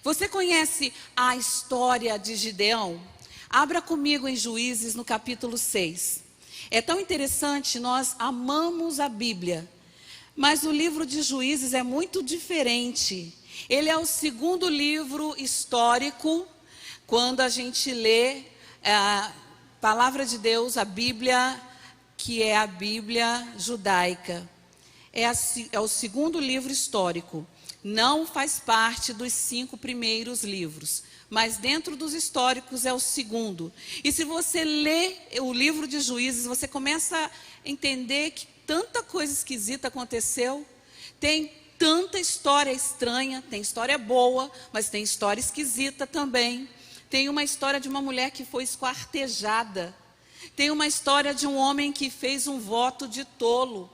Você conhece a história de Gideão? Abra comigo em Juízes, no capítulo 6. É tão interessante, nós amamos a Bíblia, mas o livro de Juízes é muito diferente. Ele é o segundo livro histórico, quando a gente lê a palavra de Deus, a Bíblia, que é a Bíblia judaica. É o segundo livro histórico. Não faz parte dos 5 primeiros livros, mas dentro dos históricos é o segundo. E se você lê o livro de Juízes, você começa a entender que tanta coisa esquisita aconteceu. Tem tanta história estranha, tem história boa, mas tem história esquisita também. Tem uma história de uma mulher que foi esquartejada. Tem uma história de um homem que fez um voto de tolo.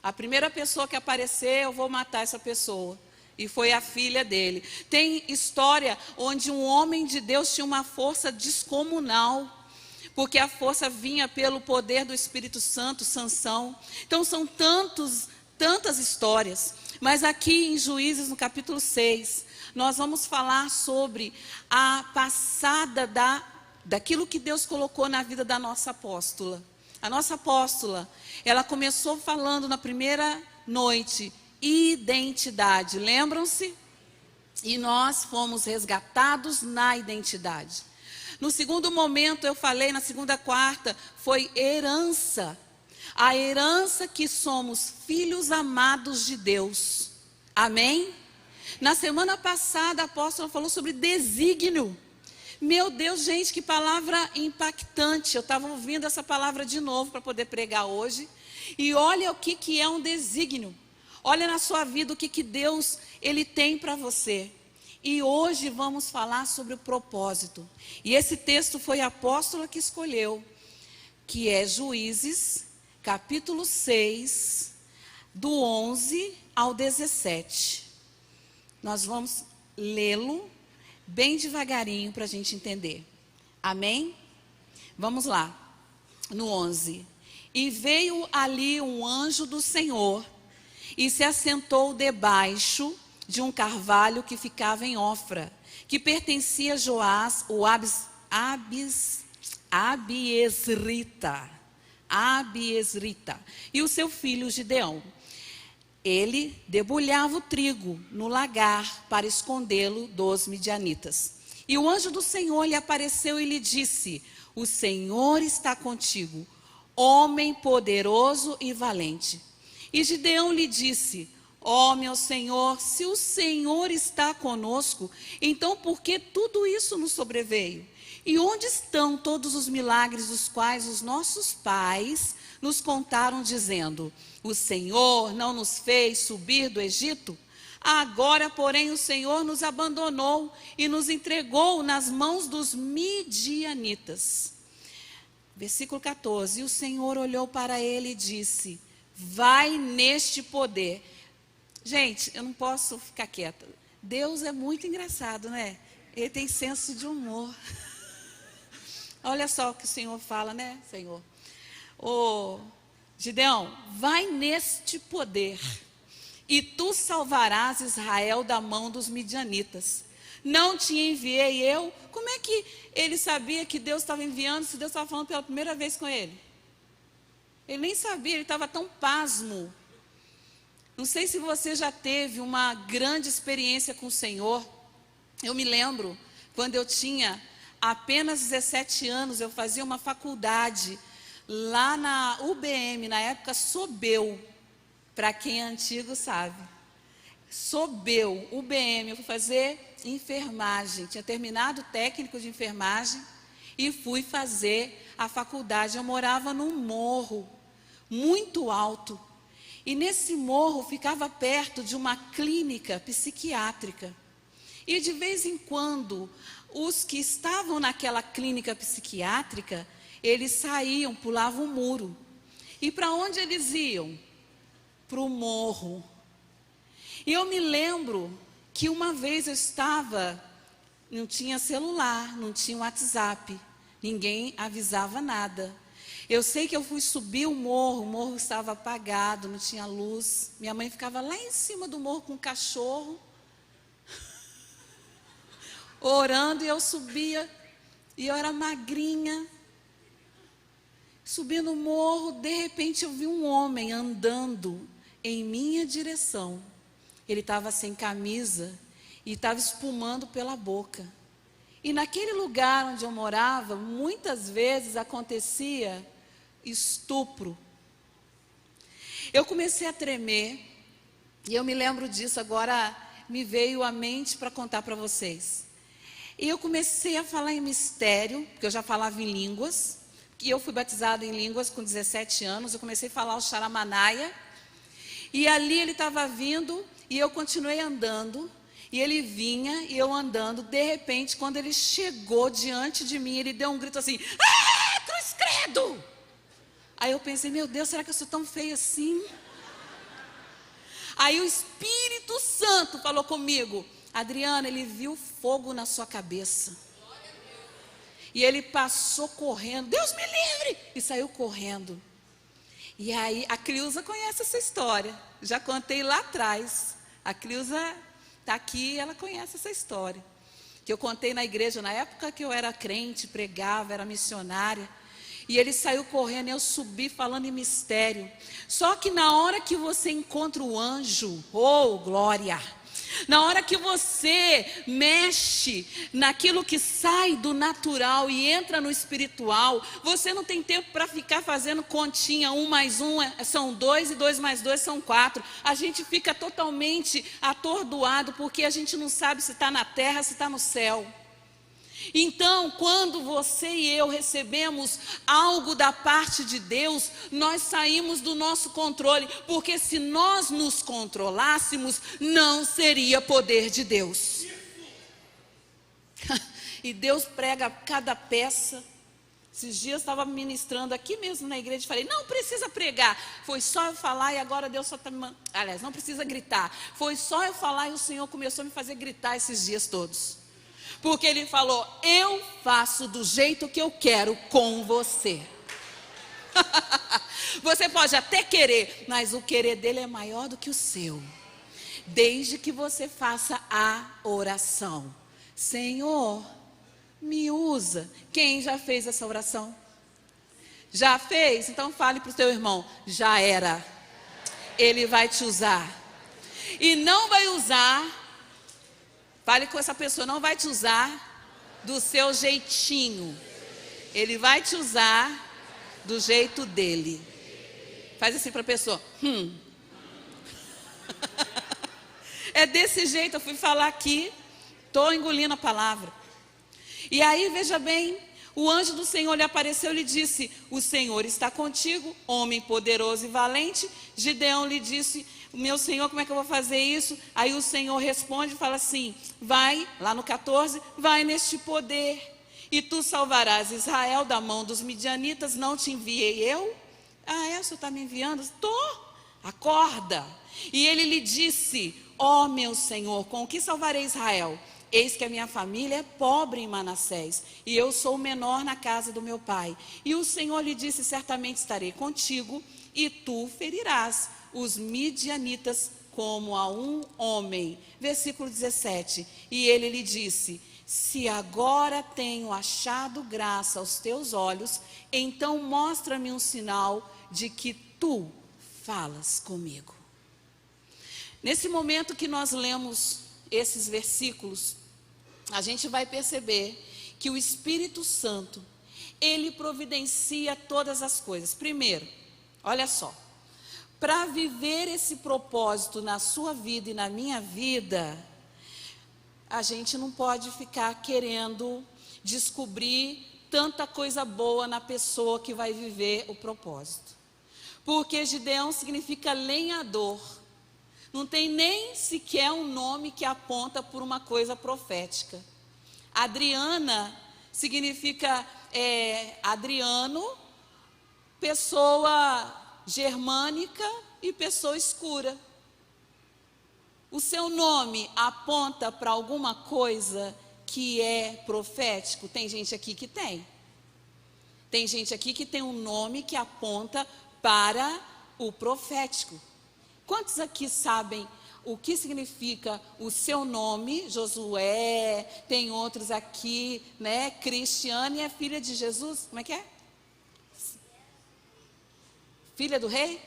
A primeira pessoa que aparecer, eu vou matar essa pessoa. E foi a filha dele. Tem história onde um homem de Deus tinha uma força descomunal, porque a força vinha pelo poder do Espírito Santo, Sansão. Então são tantas histórias. Mas aqui em Juízes, no capítulo 6, nós vamos falar sobre a passada daquilo que Deus colocou na vida da nossa apóstola. A nossa apóstola, ela começou falando na primeira noite, identidade, lembram-se? E nós fomos resgatados na identidade. No segundo momento, eu falei, na segunda quarta, foi herança. A herança que somos filhos amados de Deus. Amém? Na semana passada, a apóstola falou sobre desígnio. Meu Deus, gente, que palavra impactante. Eu estava ouvindo essa palavra de novo para poder pregar hoje. E olha o que é um desígnio. Olha na sua vida o que Deus ele tem para você. E hoje vamos falar sobre o propósito. E esse texto foi a apóstola que escolheu, que é Juízes, capítulo 6, do 11 ao 17. Nós vamos lê-lo bem devagarinho para a gente entender. Amém? Vamos lá. No 11. E veio ali um anjo do Senhor e se assentou debaixo de um carvalho que ficava em Ofra, que pertencia a Joás, o Abiesrita, e o seu filho Gideão. Ele debulhava o trigo no lagar para escondê-lo dos midianitas. E o anjo do Senhor lhe apareceu e lhe disse: o Senhor está contigo, homem poderoso e valente. E Gideão lhe disse: ó meu Senhor, se o Senhor está conosco, então por que tudo isso nos sobreveio? E onde estão todos os milagres dos quais os nossos pais nos contaram, dizendo: o Senhor não nos fez subir do Egito? Agora, porém, o Senhor nos abandonou e nos entregou nas mãos dos midianitas. Versículo 14. E o Senhor olhou para ele e disse: vai neste poder. Gente, eu não posso ficar quieta. Deus é muito engraçado, né? Ele tem senso de humor. Olha só o que o Senhor fala, né, Senhor? Ô, Gideão, vai neste poder, e tu salvarás Israel da mão dos midianitas. Não te enviei eu? Como é que ele sabia que Deus estava enviando, se Deus estava falando pela primeira vez com ele? Ele nem sabia, ele estava tão pasmo. Não sei se você já teve uma grande experiência com o Senhor. Eu me lembro, quando eu tinha apenas 17 anos, eu fazia uma faculdade lá na UBM, na época Sobel, para quem é antigo sabe. Sobel, UBM, eu fui fazer enfermagem, tinha terminado o técnico de enfermagem e fui fazer a faculdade. Eu morava num morro muito alto e nesse morro ficava perto de uma clínica psiquiátrica. E de vez em quando, os que estavam naquela clínica psiquiátrica, eles saíam, pulavam o muro. E para onde eles iam? Para o morro. E eu me lembro que uma vez eu estava, não tinha celular, não tinha WhatsApp, ninguém avisava nada. Eu sei que eu fui subir o morro estava apagado, não tinha luz. Minha mãe ficava lá em cima do morro com o cachorro. orando, e eu subia, e eu era magrinha, subindo o morro. De repente eu vi um homem andando em minha direção. Ele estava sem camisa e estava espumando pela boca. E naquele lugar onde eu morava, muitas vezes acontecia estupro. Eu comecei a tremer, e eu me lembro disso, agora me veio à mente para contar para vocês. E eu comecei a falar em mistério, porque eu já falava em línguas, que eu fui batizada em línguas com 17 anos, eu comecei a falar o Xaramanaia, e ali ele estava vindo, e eu continuei andando, e ele vinha, e eu andando. De repente, quando ele chegou diante de mim, ele deu um grito assim: "Ah, cruz credo!" Aí eu pensei, meu Deus, será que eu sou tão feia assim? Aí o Espírito Santo falou comigo: Adriana, ele viu fogo na sua cabeça. E ele passou correndo, Deus me livre! E saiu correndo. E aí, a Cleusa conhece essa história. Já contei lá atrás. A Cleusa está aqui, ela conhece essa história. Que eu contei na igreja, na época que eu era crente, pregava, era missionária. E ele saiu correndo, e eu subi falando em mistério. Só que na hora que você encontra o anjo, oh glória! Na hora que você mexe naquilo que sai do natural e entra no espiritual, você não tem tempo para ficar fazendo continha, 1 mais 1 são 2 e 2 mais 2 são 4. A gente fica totalmente atordoado, porque a gente não sabe se está na terra, se está no céu. Então, quando você e eu recebemos algo da parte de Deus, nós saímos do nosso controle, porque se nós nos controlássemos, não seria poder de Deus. E Deus prega cada peça. Esses dias eu estava ministrando aqui mesmo na igreja e falei, não precisa pregar, foi só eu falar e agora Deus só está me mandando. Aliás, não precisa gritar, foi só eu falar e o Senhor começou a me fazer gritar esses dias todos. Porque Ele falou, eu faço do jeito que eu quero com você. Você pode até querer, mas o querer dele é maior do que o seu. Desde que você faça a oração. Senhor, me usa. Quem já fez essa oração? Já fez? Então fale para o teu irmão, já era. Ele vai te usar. E não vai usar... Fale com essa pessoa, não vai te usar do seu jeitinho. Ele vai te usar do jeito dele. Faz assim para a pessoa. É desse jeito, eu fui falar aqui, estou engolindo a palavra. E aí, veja bem, o anjo do Senhor lhe apareceu e lhe disse, o Senhor está contigo, homem poderoso e valente. Gideão lhe disse, meu Senhor, como é que eu vou fazer isso? Aí o Senhor responde e fala assim, vai, lá no 14, vai neste poder, e tu salvarás Israel da mão dos midianitas, não te enviei eu? Ah, é, o Senhor está me enviando? Estou, acorda. E ele lhe disse, ó meu Senhor, com o que salvarei Israel? Eis que a minha família é pobre em Manassés, e eu sou o menor na casa do meu pai. E o Senhor lhe disse, certamente estarei contigo, e tu ferirás os midianitas como a um homem. Versículo 17. E ele lhe disse, se agora tenho achado graça aos teus olhos, então mostra-me um sinal de que tu falas comigo. Nesse momento que nós lemos esses versículos, a gente vai perceber que o Espírito Santo, ele providencia todas as coisas. Primeiro, olha só, para viver esse propósito na sua vida e na minha vida, a gente não pode ficar querendo descobrir tanta coisa boa na pessoa que vai viver o propósito. Porque Gideão significa lenhador. Não tem nem sequer um nome que aponta por uma coisa profética. Adriana significa Adriano, pessoa germânica e pessoa escura. O seu nome aponta para alguma coisa que é profético? Tem gente aqui que tem. Tem gente aqui que tem um nome que aponta para o profético. Quantos aqui sabem o que significa o seu nome, Josué, tem outros aqui, né? Cristiane é filha de Jesus, como é que é? Filha do rei?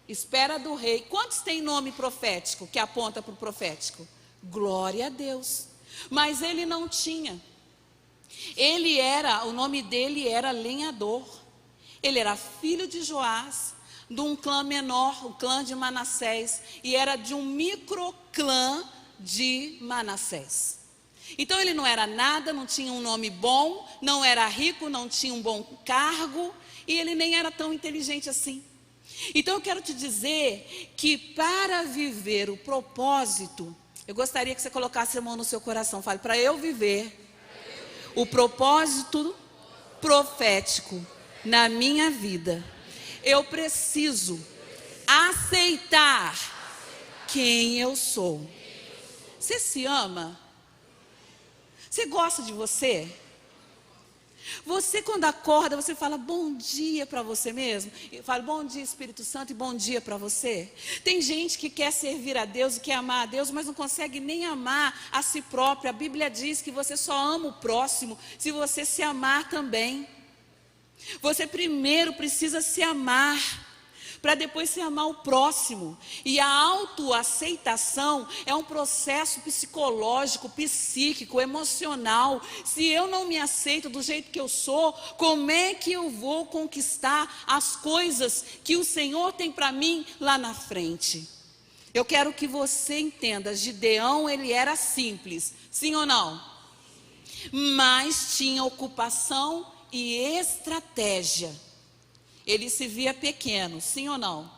Espera do rei. Quantos tem nome profético, que aponta para o profético? Glória a Deus. Mas ele não tinha. O nome dele era lenhador. Ele era filho de Joás, de um clã menor, o clã de Manassés, e era de um microclã de Manassés. Então ele não era nada, não tinha um nome bom, não era rico, não tinha um bom cargo, e ele nem era tão inteligente assim. Então eu quero te dizer que para viver o propósito, eu gostaria que você colocasse a mão no seu coração, fale, para eu viver o propósito profético na minha vida, eu preciso aceitar quem eu sou. Você se ama? Você gosta de você? Você quando acorda, você fala bom dia para você mesmo? Fala bom dia Espírito Santo e bom dia para você. Tem gente que quer servir a Deus e quer amar a Deus, mas não consegue nem amar a si próprio. A Bíblia diz que você só ama o próximo se você se amar também. Você primeiro precisa se amar, para depois se amar o próximo. E a autoaceitação é um processo psicológico, psíquico, emocional. Se eu não me aceito do jeito que eu sou, como é que eu vou conquistar as coisas que o Senhor tem para mim lá na frente? Eu quero que você entenda, Gideão, ele era simples, sim ou não? Mas tinha ocupação e estratégia. Ele se via pequeno, sim ou não?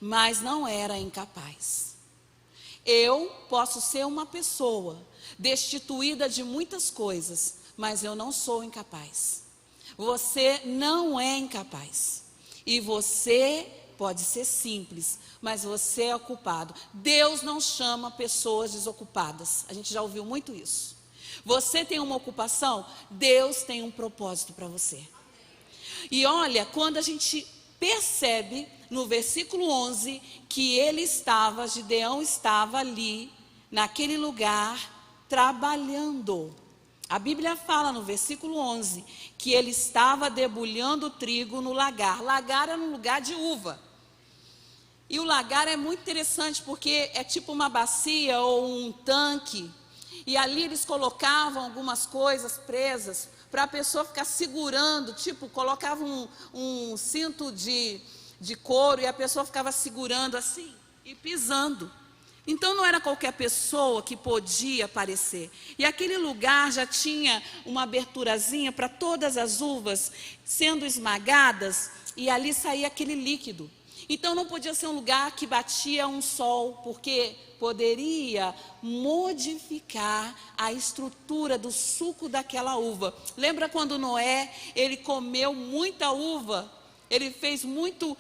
Mas não era incapaz. Eu posso ser uma pessoa destituída de muitas coisas, mas eu não sou incapaz. Você não é incapaz. E você pode ser simples, mas você é ocupado. Deus não chama pessoas desocupadas. A gente já ouviu muito isso. Você tem uma ocupação, Deus tem um propósito para você. E olha, quando a gente percebe no versículo 11 que Gideão estava ali, naquele lugar, trabalhando. A Bíblia fala no versículo 11 que ele estava debulhando o trigo no lagar. Lagar era um lugar de uva. E o lagar é muito interessante porque é tipo uma bacia ou um tanque. E ali eles colocavam algumas coisas presas para a pessoa ficar segurando, tipo, colocavam um cinto de couro e a pessoa ficava segurando assim e pisando. Então não era qualquer pessoa que podia aparecer. E aquele lugar já tinha uma aberturazinha para todas as uvas sendo esmagadas e ali saía aquele líquido. Então não podia ser um lugar que batia um sol, porque poderia modificar a estrutura do suco daquela uva. Lembra quando Noé, ele comeu muita uva? Ele fez muito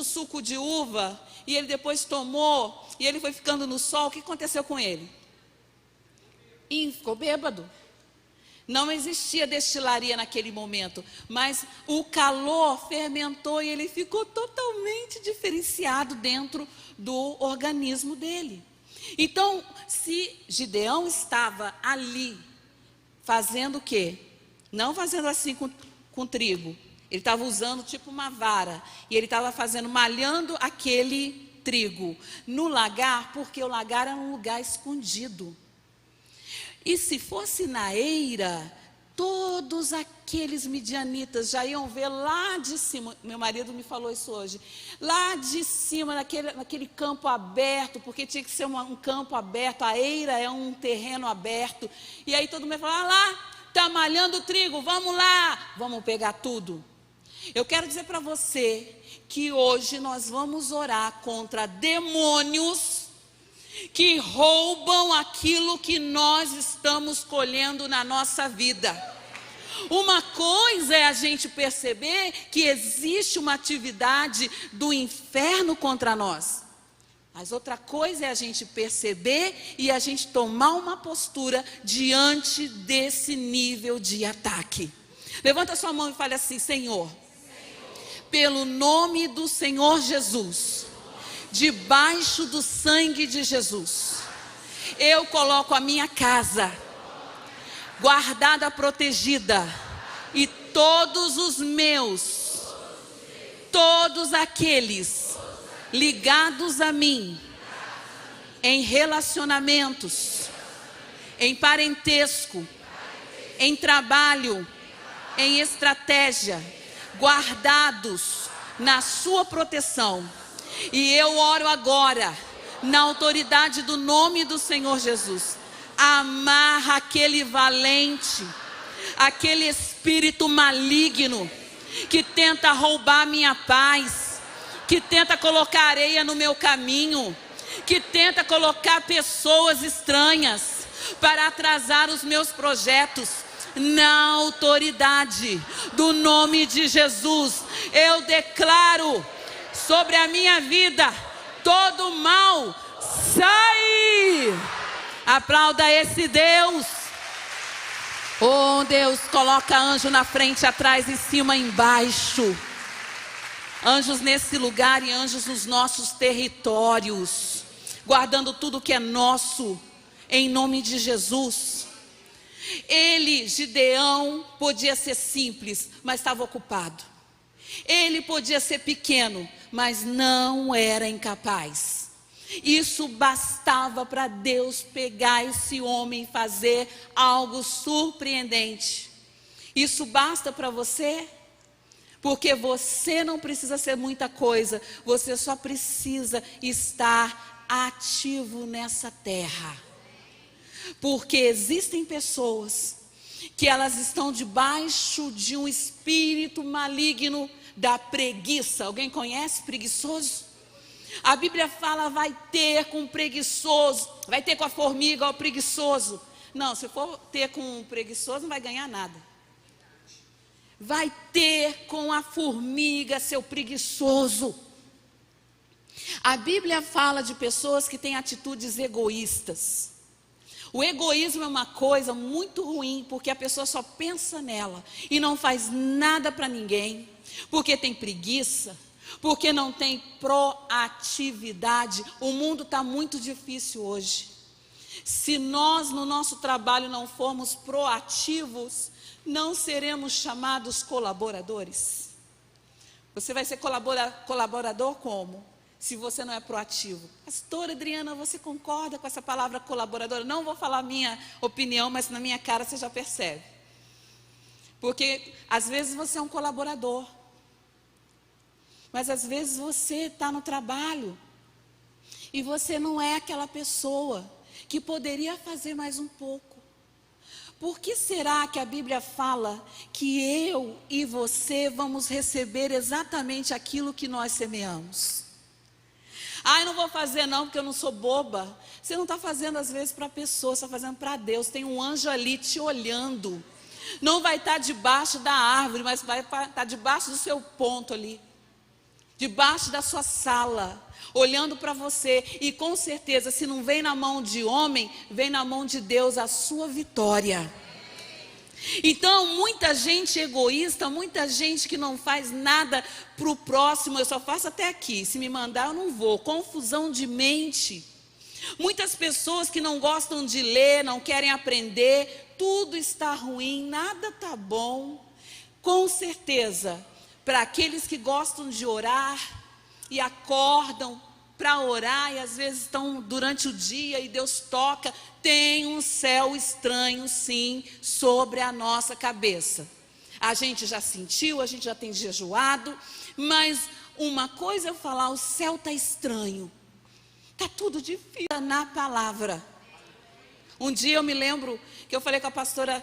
suco de uva e ele depois tomou e ele foi ficando no sol. O que aconteceu com ele? E ficou bêbado. Não existia destilaria naquele momento, mas o calor fermentou e ele ficou totalmente diferenciado dentro do organismo dele. Então, se Gideão estava ali, fazendo o quê? Não fazendo assim com trigo. Ele estava usando tipo uma vara. E ele estava malhando aquele trigo no lagar, porque o lagar era um lugar escondido. E se fosse na eira, todos aqueles midianitas já iam ver lá de cima. Meu marido me falou isso hoje. Lá de cima, naquele campo aberto, porque tinha que ser um campo aberto. A eira é um terreno aberto. E aí todo mundo ia falar, lá, está malhando o trigo, vamos lá. Vamos pegar tudo. Eu quero dizer para você que hoje nós vamos orar contra demônios que roubam aquilo que nós estamos colhendo na nossa vida. Uma coisa é a gente perceber que existe uma atividade do inferno contra nós. Mas outra coisa é a gente perceber e a gente tomar uma postura diante desse nível de ataque. Levanta sua mão e fale assim, Senhor, pelo nome do Senhor Jesus, debaixo do sangue de Jesus. Eu coloco a minha casa guardada, protegida, e todos os meus, todos aqueles ligados a mim, em relacionamentos, em parentesco, em trabalho, em estratégia, guardados na sua proteção. E eu oro agora, na autoridade do nome do Senhor Jesus, amarra aquele valente, aquele espírito maligno que tenta roubar minha paz, que tenta colocar areia no meu caminho, que tenta colocar pessoas estranhas para atrasar os meus projetos. Na autoridade do nome de Jesus, eu declaro sobre a minha vida: todo mal sai. Aplauda esse Deus. Oh Deus, coloca anjo na frente, atrás, em cima, embaixo. Anjos nesse lugar e anjos nos nossos territórios, guardando tudo que é nosso, em nome de Jesus. Ele, Gideão, podia ser simples, mas estava ocupado. Ele podia ser pequeno, mas não era incapaz. Isso bastava para Deus pegar esse homem e fazer algo surpreendente. Isso basta para você? Porque você não precisa ser muita coisa, você só precisa estar ativo nessa terra. Porque existem pessoas que elas estão debaixo de um espírito maligno da preguiça. Alguém conhece preguiçoso? A Bíblia fala: vai ter com o preguiçoso, vai ter com a formiga o preguiçoso. Não, se for ter com o preguiçoso não vai ganhar nada. Vai ter com a formiga, seu preguiçoso. A Bíblia fala de pessoas que têm atitudes egoístas. O egoísmo é uma coisa muito ruim, porque a pessoa só pensa nela e não faz nada para ninguém, porque tem preguiça, porque não tem proatividade. O mundo está muito difícil hoje. Se nós no nosso trabalho não formos proativos, não seremos chamados colaboradores. Você vai ser colaborador como? Se você não é proativo. Pastora Adriana, você concorda com essa palavra colaboradora? Não vou falar a minha opinião, mas na minha cara você já percebe. Porque às vezes você é um colaborador, mas às vezes você está no trabalho e você não é aquela pessoa que poderia fazer mais um pouco. Por que será que a Bíblia fala que eu e você vamos receber exatamente aquilo que nós semeamos? Ah, eu não vou fazer não, porque eu não sou boba. Você não está fazendo às vezes para a pessoa, você está fazendo para Deus. Tem um anjo ali te olhando. Não vai estar debaixo da árvore, mas vai estar debaixo do seu ponto ali. Debaixo da sua sala, olhando para você. E com certeza, se não vem na mão de homem, vem na mão de Deus a sua vitória. Então, muita gente egoísta, muita gente que não faz nada para o próximo. Eu só faço até aqui, se me mandar eu não vou. Confusão de mente. Muitas pessoas que não gostam de ler, não querem aprender. Tudo está ruim, nada está bom. Com certeza, para aqueles que gostam de orar e acordam para orar e às vezes estão durante o dia e Deus toca, tem um céu estranho sim sobre a nossa cabeça. A gente já sentiu, a gente já tem jejuado, mas uma coisa é falar: o céu está estranho, está tudo difícil na palavra. Um dia eu me lembro que eu falei com a pastora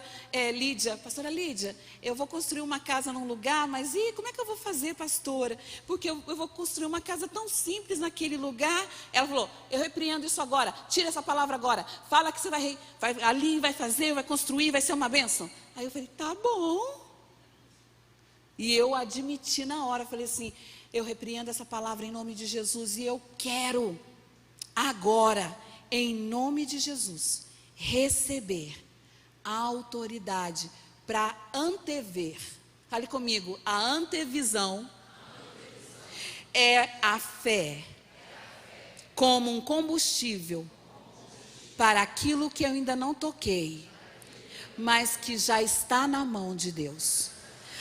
Lídia: pastora Lídia, eu vou construir uma casa num lugar, mas como é que eu vou fazer, pastora? Porque eu vou construir uma casa tão simples naquele lugar. Ela falou: eu repreendo isso agora, tira essa palavra agora, fala que você vai ali, vai fazer, vai construir, vai ser uma bênção. Aí eu falei: tá bom. E eu admiti na hora, falei assim: eu repreendo essa palavra em nome de Jesus, e eu quero agora, em nome de Jesus, receber a autoridade para antever. Fale comigo: a antevisão é a fé como um combustível para aquilo que eu ainda não toquei, mas que já está na mão de Deus.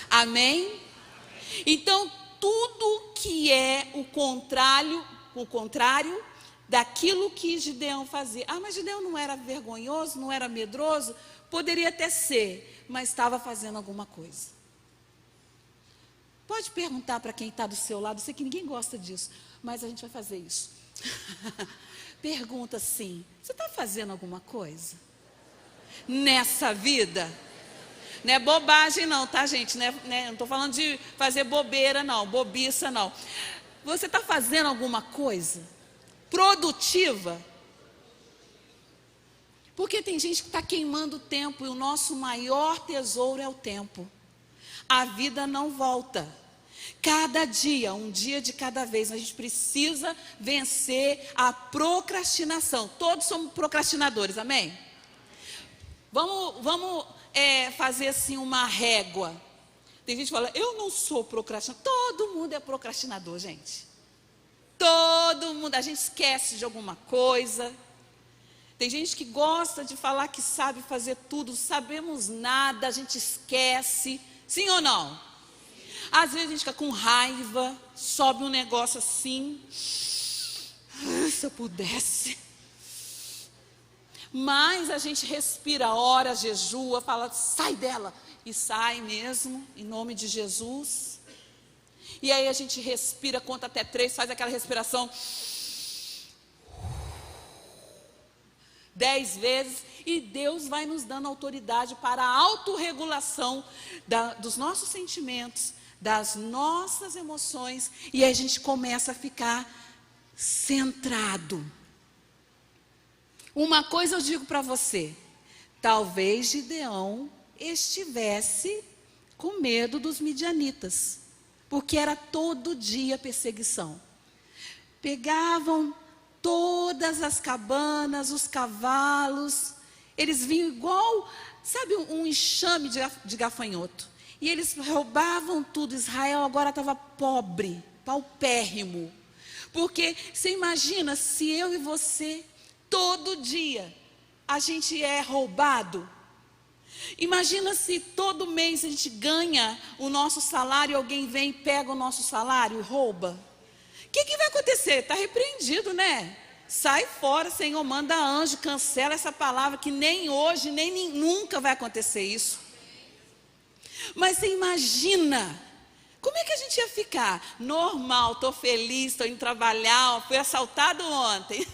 Amém? Então, tudo que é o contrário daquilo que Gideão fazia. Ah, mas Gideão não era vergonhoso, não era medroso? Poderia até ser, mas estava fazendo alguma coisa. Pode perguntar para quem está do seu lado, eu sei que ninguém gosta disso, mas a gente vai fazer isso. Pergunta assim: você está fazendo alguma coisa nessa vida? Não é bobagem não, tá, gente? Não estou falando de fazer bobeira não, bobiça não. Você está fazendo alguma coisa produtiva? Porque tem gente que está queimando tempo, e o nosso maior tesouro é o tempo. A vida não volta. Cada dia, um dia de cada vez, a gente precisa vencer a procrastinação. Todos somos procrastinadores, amém? Vamos fazer assim uma régua. Tem gente que fala, eu não sou procrastinador. Todo mundo é procrastinador, gente. Todo mundo, a gente esquece de alguma coisa. Tem gente que gosta de falar que sabe fazer tudo, sabemos nada, a gente esquece. Sim ou não? Às vezes a gente fica com raiva, sobe um negócio assim. Se eu pudesse. Mas a gente respira, ora, jejua, fala, sai dela. E sai mesmo, em nome de Jesus. E aí a gente respira, conta até 3, faz aquela respiração 10 vezes. E Deus vai nos dando autoridade para a autorregulação dos nossos sentimentos, das nossas emoções. E aí a gente começa a ficar centrado. Uma coisa eu digo para você, talvez Gideão estivesse com medo dos midianitas, porque era todo dia perseguição. Pegavam todas as cabanas, os cavalos, eles vinham igual, sabe, um enxame de gafanhoto. E eles roubavam tudo. Israel agora estava pobre, paupérrimo. Porque você imagina se eu e você, todo dia, a gente é roubado. Imagina se todo mês a gente ganha o nosso salário e alguém vem e pega o nosso salário e rouba. O que vai acontecer? Está repreendido, né? Sai fora, Senhor, manda anjo, cancela essa palavra, que nem hoje, nem nunca vai acontecer isso. Mas você imagina, como é que a gente ia ficar? Normal, estou feliz, estou indo trabalhar, fui assaltado ontem,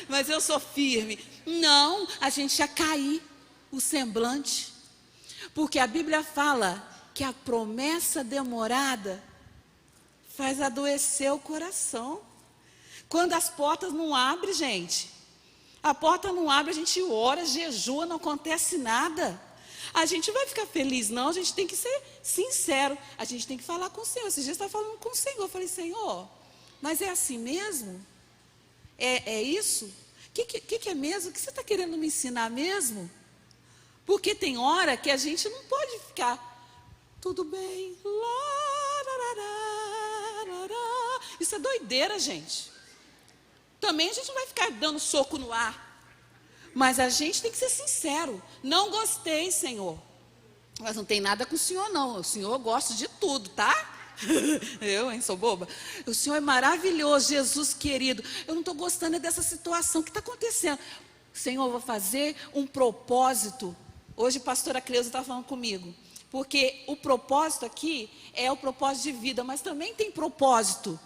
mas eu sou firme. Não, a gente ia cair o semblante, porque a Bíblia fala que a promessa demorada faz adoecer o coração. Quando as portas não abrem, gente, a porta não abre, a gente ora, jejua, não acontece nada. A gente vai ficar feliz, não, a gente tem que ser sincero, a gente tem que falar com o Senhor. Esses dias eu estava falando com o Senhor, eu falei, Senhor, mas é assim mesmo? É isso? O que é mesmo? O que você está querendo me ensinar mesmo? Porque tem hora que a gente não pode ficar, tudo bem, isso é doideira, gente. Também a gente não vai ficar dando soco no ar. Mas a gente tem que ser sincero. Não gostei, Senhor. Mas não tem nada com o Senhor, não. O Senhor gosta de tudo, tá? Eu, hein, sou boba. O Senhor é maravilhoso, Jesus querido. Eu não estou gostando dessa situação. O que está acontecendo? Senhor, eu vou fazer um propósito. Hoje a pastora Cleusa está falando comigo. Porque o propósito aqui é o propósito de vida, mas também tem propósito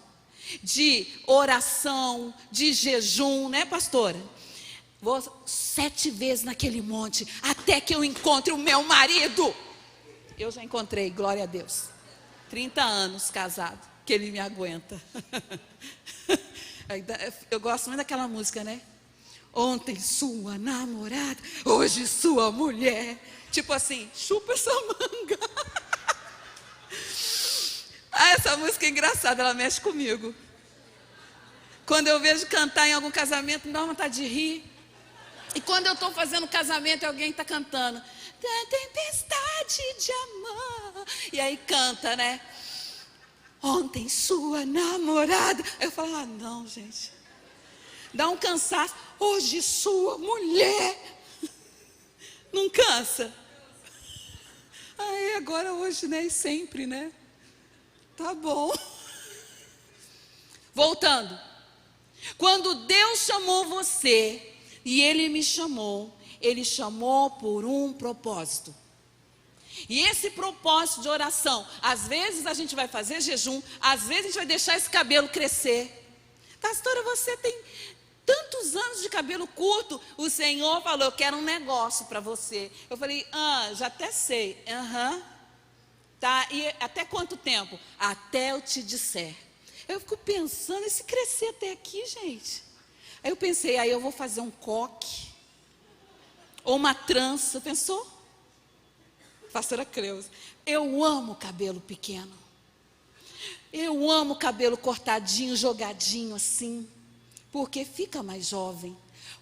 de oração, de jejum, né, pastora? Vou 7 vezes naquele monte, até que eu encontre o meu marido. Eu já encontrei, glória a Deus. 30 anos casado, que ele me aguenta. Eu gosto muito daquela música, né? Ontem sua namorada, hoje sua mulher. Tipo assim, chupa essa manga. Essa música é engraçada, ela mexe comigo. Quando eu vejo cantar em algum casamento, me dá uma vontade de rir. E quando eu estou fazendo casamento e alguém está cantando, da tempestade de amor. E aí canta, né? Ontem sua namorada. Eu falo, não, gente. Dá um cansaço. Hoje sua mulher. Não cansa? Agora hoje, né? E sempre, né? Tá bom. Voltando. Quando Deus chamou você, e Ele me chamou, Ele chamou por um propósito. E esse propósito de oração, às vezes a gente vai fazer jejum, às vezes a gente vai deixar esse cabelo crescer. Pastora, você tem tantos anos de cabelo curto. O Senhor falou, eu quero um negócio para você. Eu falei, já até sei. Tá, e até quanto tempo? Até eu te disser. Eu fico pensando, e se crescer até aqui, gente? Aí eu pensei, aí eu vou fazer um coque, ou uma trança, pensou? Pastora Creuza, eu amo cabelo pequeno. Eu amo cabelo cortadinho, jogadinho assim, porque fica mais jovem.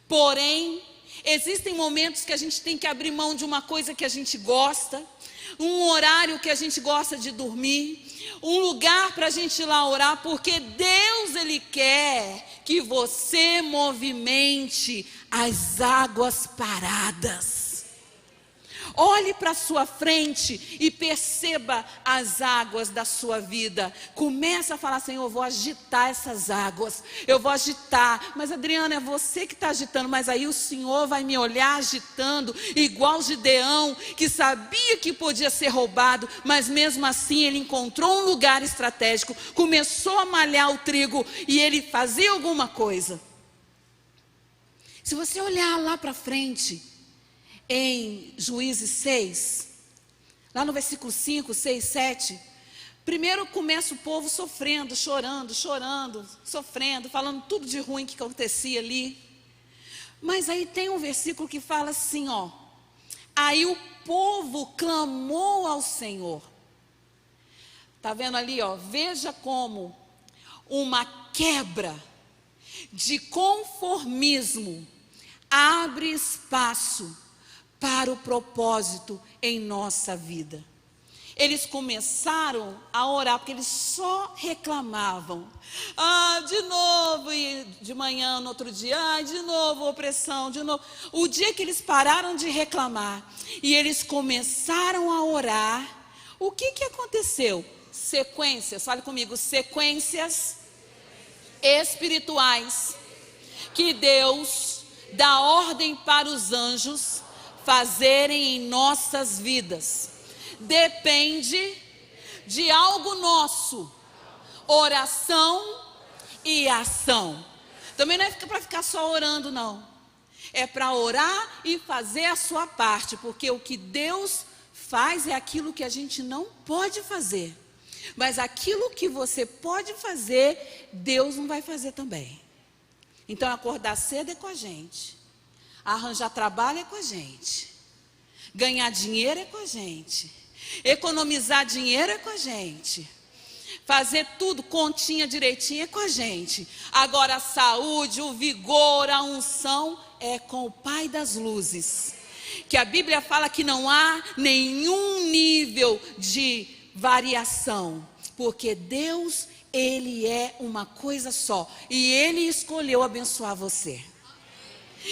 Porém, existem momentos que a gente tem que abrir mão de uma coisa que a gente gosta, um horário que a gente gosta de dormir, um lugar para a gente ir lá orar, porque Deus, Ele quer que você movimente as águas paradas. Olhe para a sua frente e perceba as águas da sua vida. Começa a falar, Senhor, eu vou agitar essas águas. Eu vou agitar. Mas Adriana, é você que está agitando. Mas aí o Senhor vai me olhar agitando, igual Gideão, que sabia que podia ser roubado, mas mesmo assim ele encontrou um lugar estratégico, começou a malhar o trigo e ele fazia alguma coisa. Se você olhar lá para frente, em Juízes 6, lá no versículo 5, 6, 7, primeiro começa o povo sofrendo, chorando, sofrendo, falando tudo de ruim que acontecia ali. Mas aí tem um versículo que fala assim, aí o povo clamou ao Senhor. Tá vendo ali, veja como uma quebra de conformismo abre espaço para o propósito em nossa vida. Eles começaram a orar, porque eles só reclamavam. De novo, e de manhã, no outro dia, de novo opressão, de novo. O dia que eles pararam de reclamar e eles começaram a orar, o que aconteceu? Sequências, fale comigo, sequências espirituais que Deus dá ordem para os anjos fazerem em nossas vidas. Depende de algo nosso, oração e ação. Também não é para ficar só orando, não. É para orar e fazer a sua parte, porque o que Deus faz é aquilo que a gente não pode fazer. Mas aquilo que você pode fazer, Deus não vai fazer também. Então acordar cedo é com a gente. Arranjar trabalho é com a gente. Ganhar dinheiro é com a gente. Economizar dinheiro é com a gente. Fazer tudo, continha direitinho, é com a gente. Agora a saúde, o vigor, a unção é com o Pai das luzes. Que a Bíblia fala que não há nenhum nível de variação. Porque Deus, Ele é uma coisa só. E Ele escolheu abençoar você.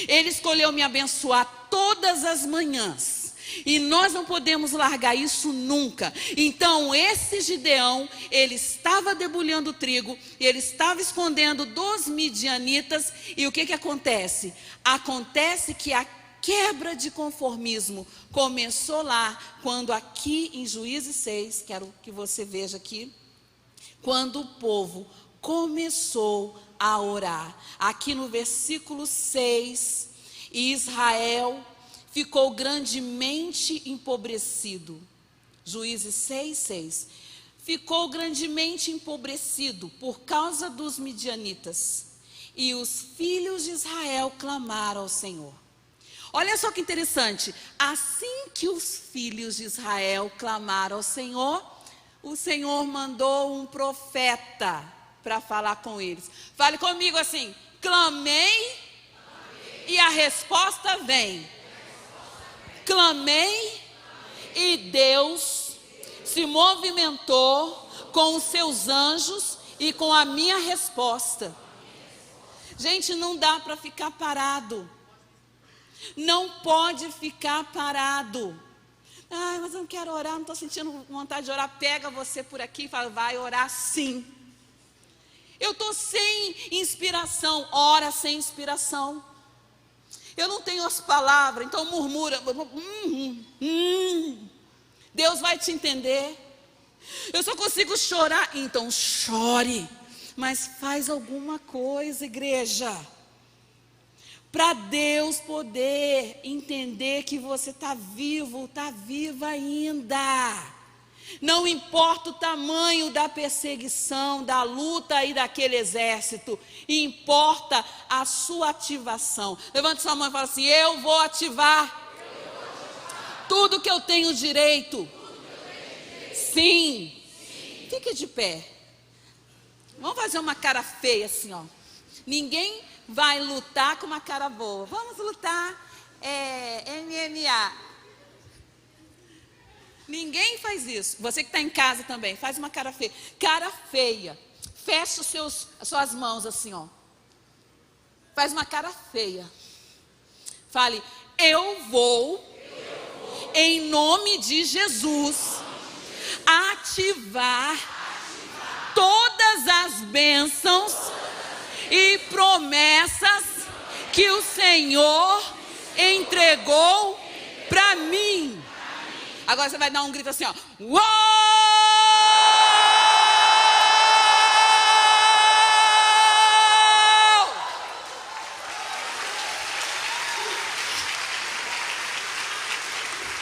Ele escolheu me abençoar todas as manhãs. E nós não podemos largar isso nunca. Então esse Gideão, ele estava debulhando o trigo, ele estava escondendo dos midianitas. E o que acontece? Acontece que a quebra de conformismo começou lá, quando aqui em Juízes 6, quero que você veja aqui, quando o povo começou a orar. Aqui no versículo 6, Israel ficou grandemente empobrecido. Juízes 6, 6. Ficou grandemente empobrecido por causa dos midianitas. E os filhos de Israel clamaram ao Senhor. Olha só que interessante. Assim que os filhos de Israel clamaram ao Senhor, o Senhor mandou um profeta para falar com eles. Fale comigo assim: clamei e a resposta vem. Clamei e Deus se movimentou com os seus anjos e com a minha resposta. Gente, não dá para ficar parado. Não pode ficar parado. Ai, mas eu não quero orar, não estou sentindo vontade de orar. Pega você por aqui e fala, vai orar sim. Eu estou sem inspiração, ora sem inspiração. Eu não tenho as palavras, então murmura. Deus vai te entender. Eu só consigo chorar, então chore. Mas faz alguma coisa, igreja. Para Deus poder entender que você está vivo, está viva ainda. Não importa o tamanho da perseguição, da luta e daquele exército. Importa a sua ativação. Levante sua mão e fala assim, eu vou ativar tudo que eu tenho direito. Sim. Fique de pé. Vamos fazer uma cara feia assim, ó. Ninguém vai lutar com uma cara boa. Vamos lutar MMA. Ninguém faz isso. Você que está em casa também, faz uma cara feia. Cara feia. Fecha suas mãos assim, ó. Faz uma cara feia. Fale, eu vou, em nome de Jesus, ativar todas as bênçãos e promessas que o Senhor entregou para mim. Agora você vai dar um grito assim, ó. Uou!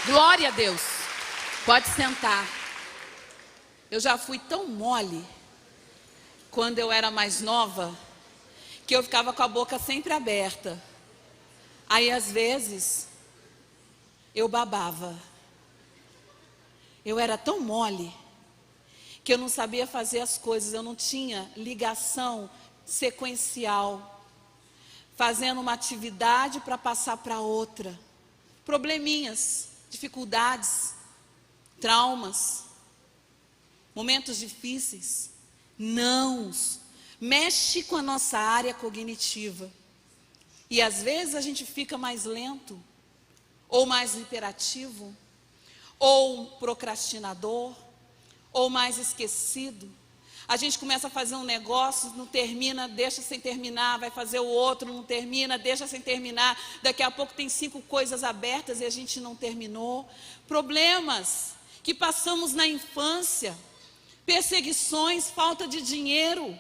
Glória a Deus. Pode sentar. Eu já fui tão mole quando eu era mais nova, que eu ficava com a boca sempre aberta. Aí às vezes eu babava. Eu era tão mole que eu não sabia fazer as coisas, eu não tinha ligação sequencial, fazendo uma atividade para passar para outra. Probleminhas, dificuldades, traumas, momentos difíceis, nãos, mexe com a nossa área cognitiva. E às vezes a gente fica mais lento, ou mais hiperativo, ou procrastinador, ou mais esquecido. A gente começa a fazer um negócio, não termina, deixa sem terminar, vai fazer o outro, não termina, deixa sem terminar. Daqui a pouco tem 5 coisas abertas e a gente não terminou. Problemas que passamos na infância, perseguições, falta de dinheiro,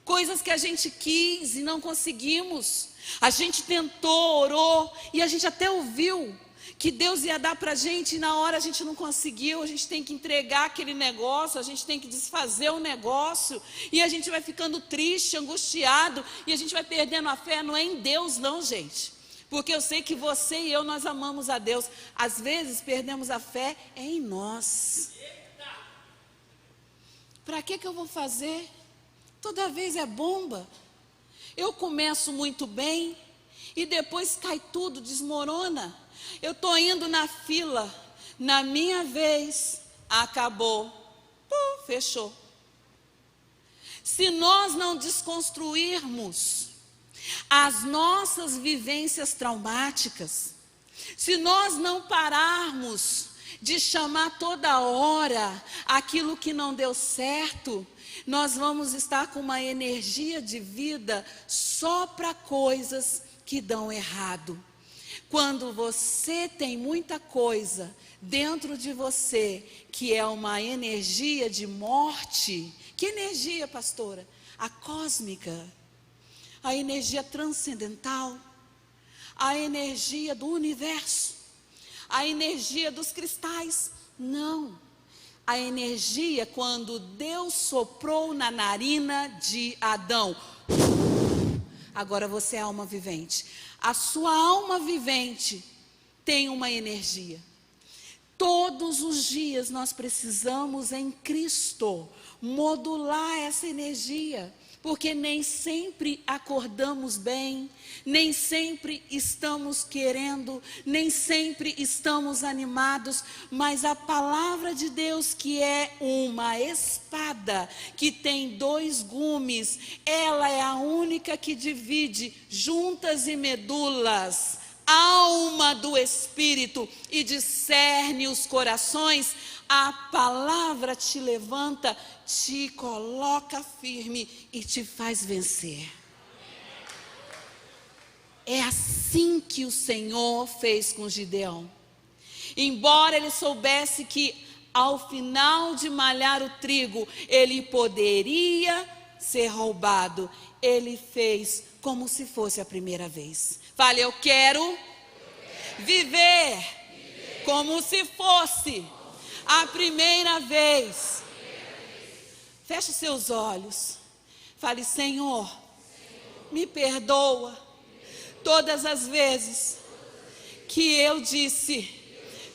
coisas que a gente quis e não conseguimos. A gente tentou, orou e a gente até ouviu que Deus ia dar para a gente e na hora a gente não conseguiu, a gente tem que entregar aquele negócio, a gente tem que desfazer o negócio e a gente vai ficando triste, angustiado e a gente vai perdendo a fé. Não é em Deus não, gente, porque eu sei que você e eu, nós amamos a Deus. Às vezes perdemos a fé em nós. Para que eu vou fazer? Toda vez é bomba. Eu começo muito bem e depois cai tudo, desmorona. Eu estou indo na fila, na minha vez, acabou, fechou. Se nós não desconstruirmos as nossas vivências traumáticas, se nós não pararmos de chamar toda hora aquilo que não deu certo, nós vamos estar com uma energia de vida só para coisas que dão errado. Quando você tem muita coisa dentro de você que é uma energia de morte, que energia, pastora? A cósmica, a energia transcendental, a energia do universo, a energia dos cristais. Não, a energia quando Deus soprou na narina de Adão. Agora você é alma vivente. A sua alma vivente tem uma energia. Todos os dias nós precisamos em Cristo modular essa energia Porque nem sempre acordamos bem, nem sempre estamos querendo, nem sempre estamos animados, mas a palavra de Deus, que é uma espada, que tem 2 gumes, ela é a única que divide juntas e medulas, alma do Espírito, e discerne os corações. A palavra te levanta, te coloca firme e te faz vencer. É assim que o Senhor fez com Gideão. Embora ele soubesse que ao final de malhar o trigo, ele poderia ser roubado, ele fez como se fosse a primeira vez. Fale, eu quero viver como se fosse a primeira vez. Feche seus olhos. Fale, Senhor, me perdoa todas as vezes que eu disse,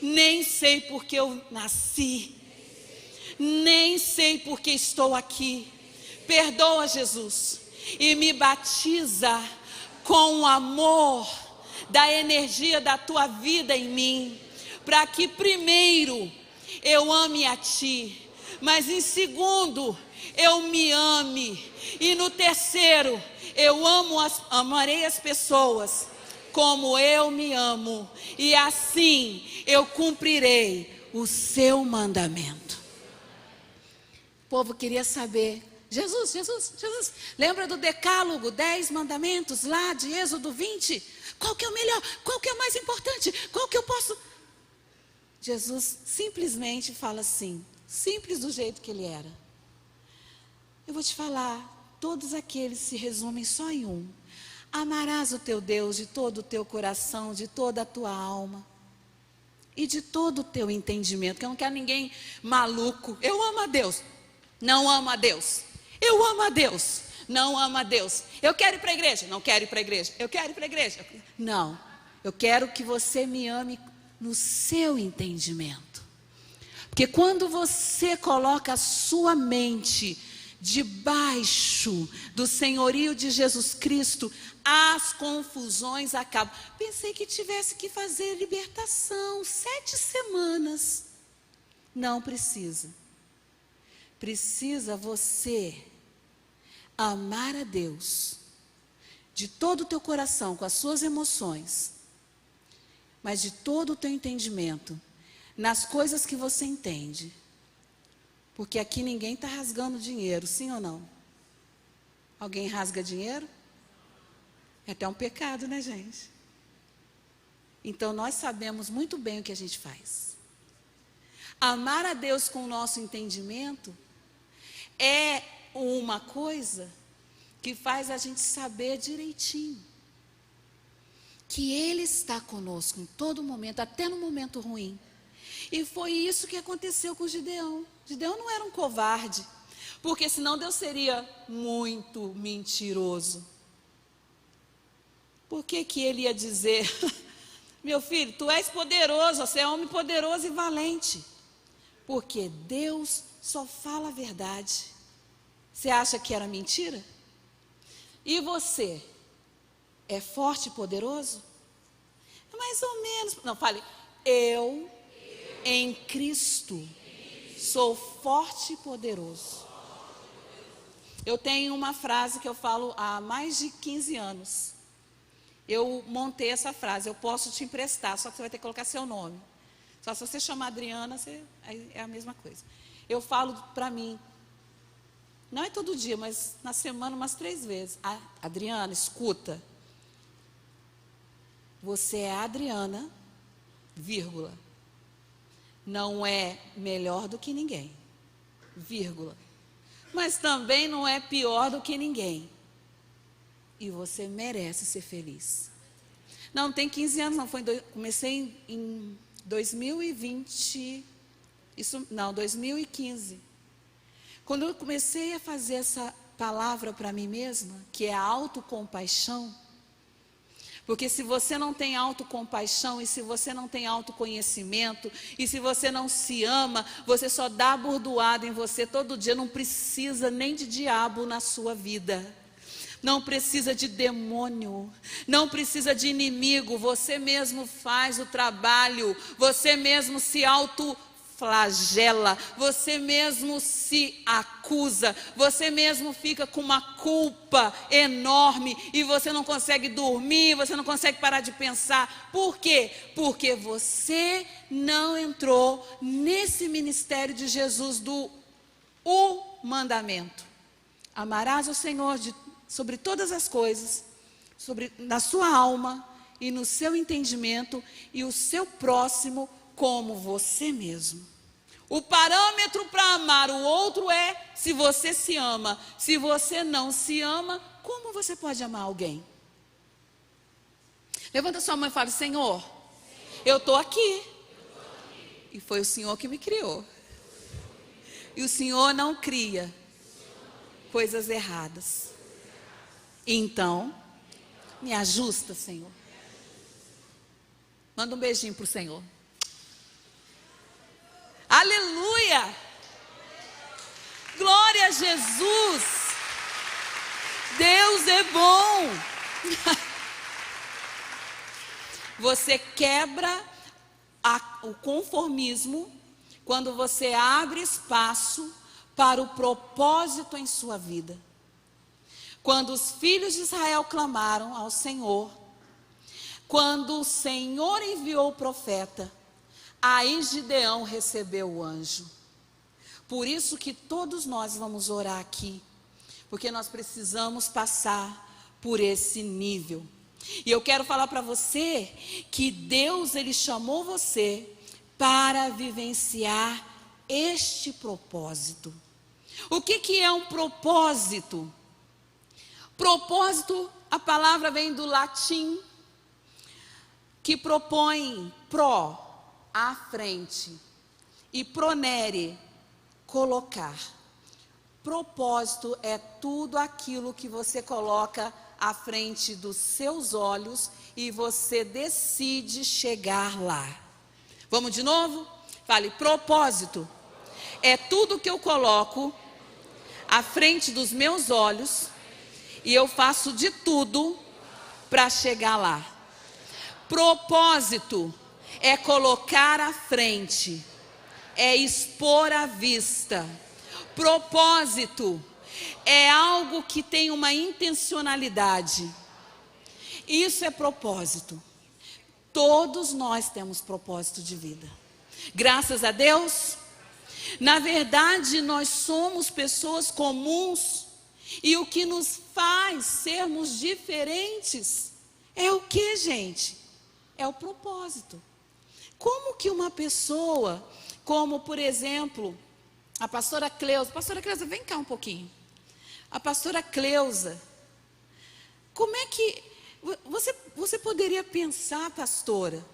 nem sei porque eu nasci, nem sei porque estou aqui. Perdoa, Jesus, e me batiza com o amor da energia da tua vida em mim, para que primeiro eu ame a ti, mas em segundo eu me ame, e no terceiro eu amarei as pessoas como eu me amo, e assim eu cumprirei o seu mandamento. O povo queria saber, Jesus, lembra do decálogo, 10 mandamentos lá de Êxodo 20? Qual que é o melhor? Qual que é o mais importante? Qual que eu posso... Jesus simplesmente fala assim, simples do jeito que ele era. Eu vou te falar, todos aqueles se resumem só em um. Amarás o teu Deus de todo o teu coração, de toda a tua alma e de todo o teu entendimento. Que eu não quero ninguém maluco. Eu amo a Deus. Não amo a Deus. Eu amo a Deus. Não amo a Deus. Eu quero ir para a igreja. Não quero ir para a igreja. Eu quero ir para a igreja. Não. Eu quero que você me ame no seu entendimento. Porque quando você coloca a sua mente debaixo do senhorio de Jesus Cristo, as confusões acabam. Pensei que tivesse que fazer libertação, 7 semanas. Não precisa. Precisa você amar a Deus de todo o teu coração, com as suas emoções, mas de todo o teu entendimento, nas coisas que você entende. Porque aqui ninguém está rasgando dinheiro, sim ou não? Alguém rasga dinheiro? É até um pecado, né, gente? Então nós sabemos muito bem o que a gente faz. Amar a Deus com o nosso entendimento é uma coisa que faz a gente saber direitinho que Ele está conosco em todo momento, até no momento ruim. E foi isso que aconteceu com Gideão. Gideão não era um covarde, porque senão Deus seria muito mentiroso. Por que que ele ia dizer, meu filho, tu és poderoso, você é homem poderoso e valente? Porque Deus só fala a verdade. Você acha que era mentira? E você, é forte e poderoso? Mais ou menos. Não, fale, eu em Cristo sou forte e poderoso. Eu tenho uma frase que eu falo há mais de 15 anos. Eu montei essa frase, eu posso te emprestar, só que você vai ter que colocar seu nome. Só se você chamar Adriana, aí é a mesma coisa. Eu falo para mim, não é todo dia, mas na semana umas 3 vezes. Adriana, escuta. Você é Adriana, vírgula. Não é melhor do que ninguém, vírgula. Mas também não é pior do que ninguém. E você merece ser feliz. Não tem 15 anos, não. Comecei em 2020. 2015. Quando eu comecei a fazer essa palavra para mim mesma, que é a autocompaixão, Porque se você não tem autocompaixão, e se você não tem autoconhecimento, e se você não se ama, você só dá burdoada em você todo dia, não precisa nem de diabo na sua vida. Não precisa de demônio, não precisa de inimigo, você mesmo faz o trabalho, você mesmo se autoflagela, você mesmo se acusa, você mesmo fica com uma culpa enorme e você não consegue dormir, você não consegue parar de pensar. Por quê? Porque você não entrou nesse ministério de Jesus do mandamento. Amarás o Senhor sobre todas as coisas, na sua alma e no seu entendimento, e o seu próximo como você mesmo. O parâmetro para amar o outro é se você se ama. Se você não se ama, como você pode amar alguém? Levanta sua mão e fala: Senhor, eu estou aqui. E foi o Senhor que me criou. E o Senhor não cria coisas erradas. Então, me ajusta, Senhor. Manda um beijinho para o Senhor. Aleluia! Glória a Jesus! Deus é bom! Você quebra o conformismo quando você abre espaço para o propósito em sua vida. Quando os filhos de Israel clamaram ao Senhor, quando o Senhor enviou o profeta, aí Gideão recebeu o anjo. Por isso que todos nós vamos orar aqui, porque nós precisamos passar por esse nível. E eu quero falar para você que Deus, Ele chamou você para vivenciar este propósito. O que é um propósito? Propósito, a palavra vem do latim, que propõe pro, à frente, e pronere, colocar. Propósito é tudo aquilo que você coloca à frente dos seus olhos e você decide chegar lá. Vamos de novo? Fale: propósito é tudo que eu coloco à frente dos meus olhos e eu faço de tudo para chegar lá. Propósito é colocar à frente, é expor à vista. Propósito é algo que tem uma intencionalidade. Isso é propósito. Todos nós temos propósito de vida. Graças a Deus. Na verdade, nós somos pessoas comuns. E o que nos faz sermos diferentes é o que, gente? É o propósito. Como que uma pessoa, como por exemplo, a pastora Cleusa, vem cá um pouquinho. A pastora Cleusa, como é que, você poderia pensar, pastora,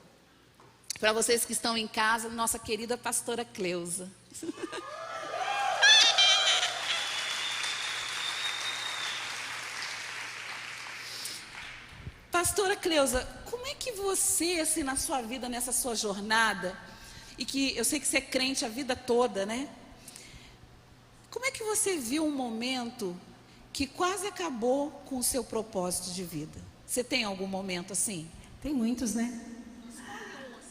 para vocês que estão em casa, nossa querida pastora Cleusa. Pastora Cleusa, como é que você, assim, na sua vida, nessa sua jornada, e que eu sei que você é crente a vida toda, né? Como é que você viu um momento que quase acabou com o seu propósito de vida? Você tem algum momento assim? Tem muitos, né?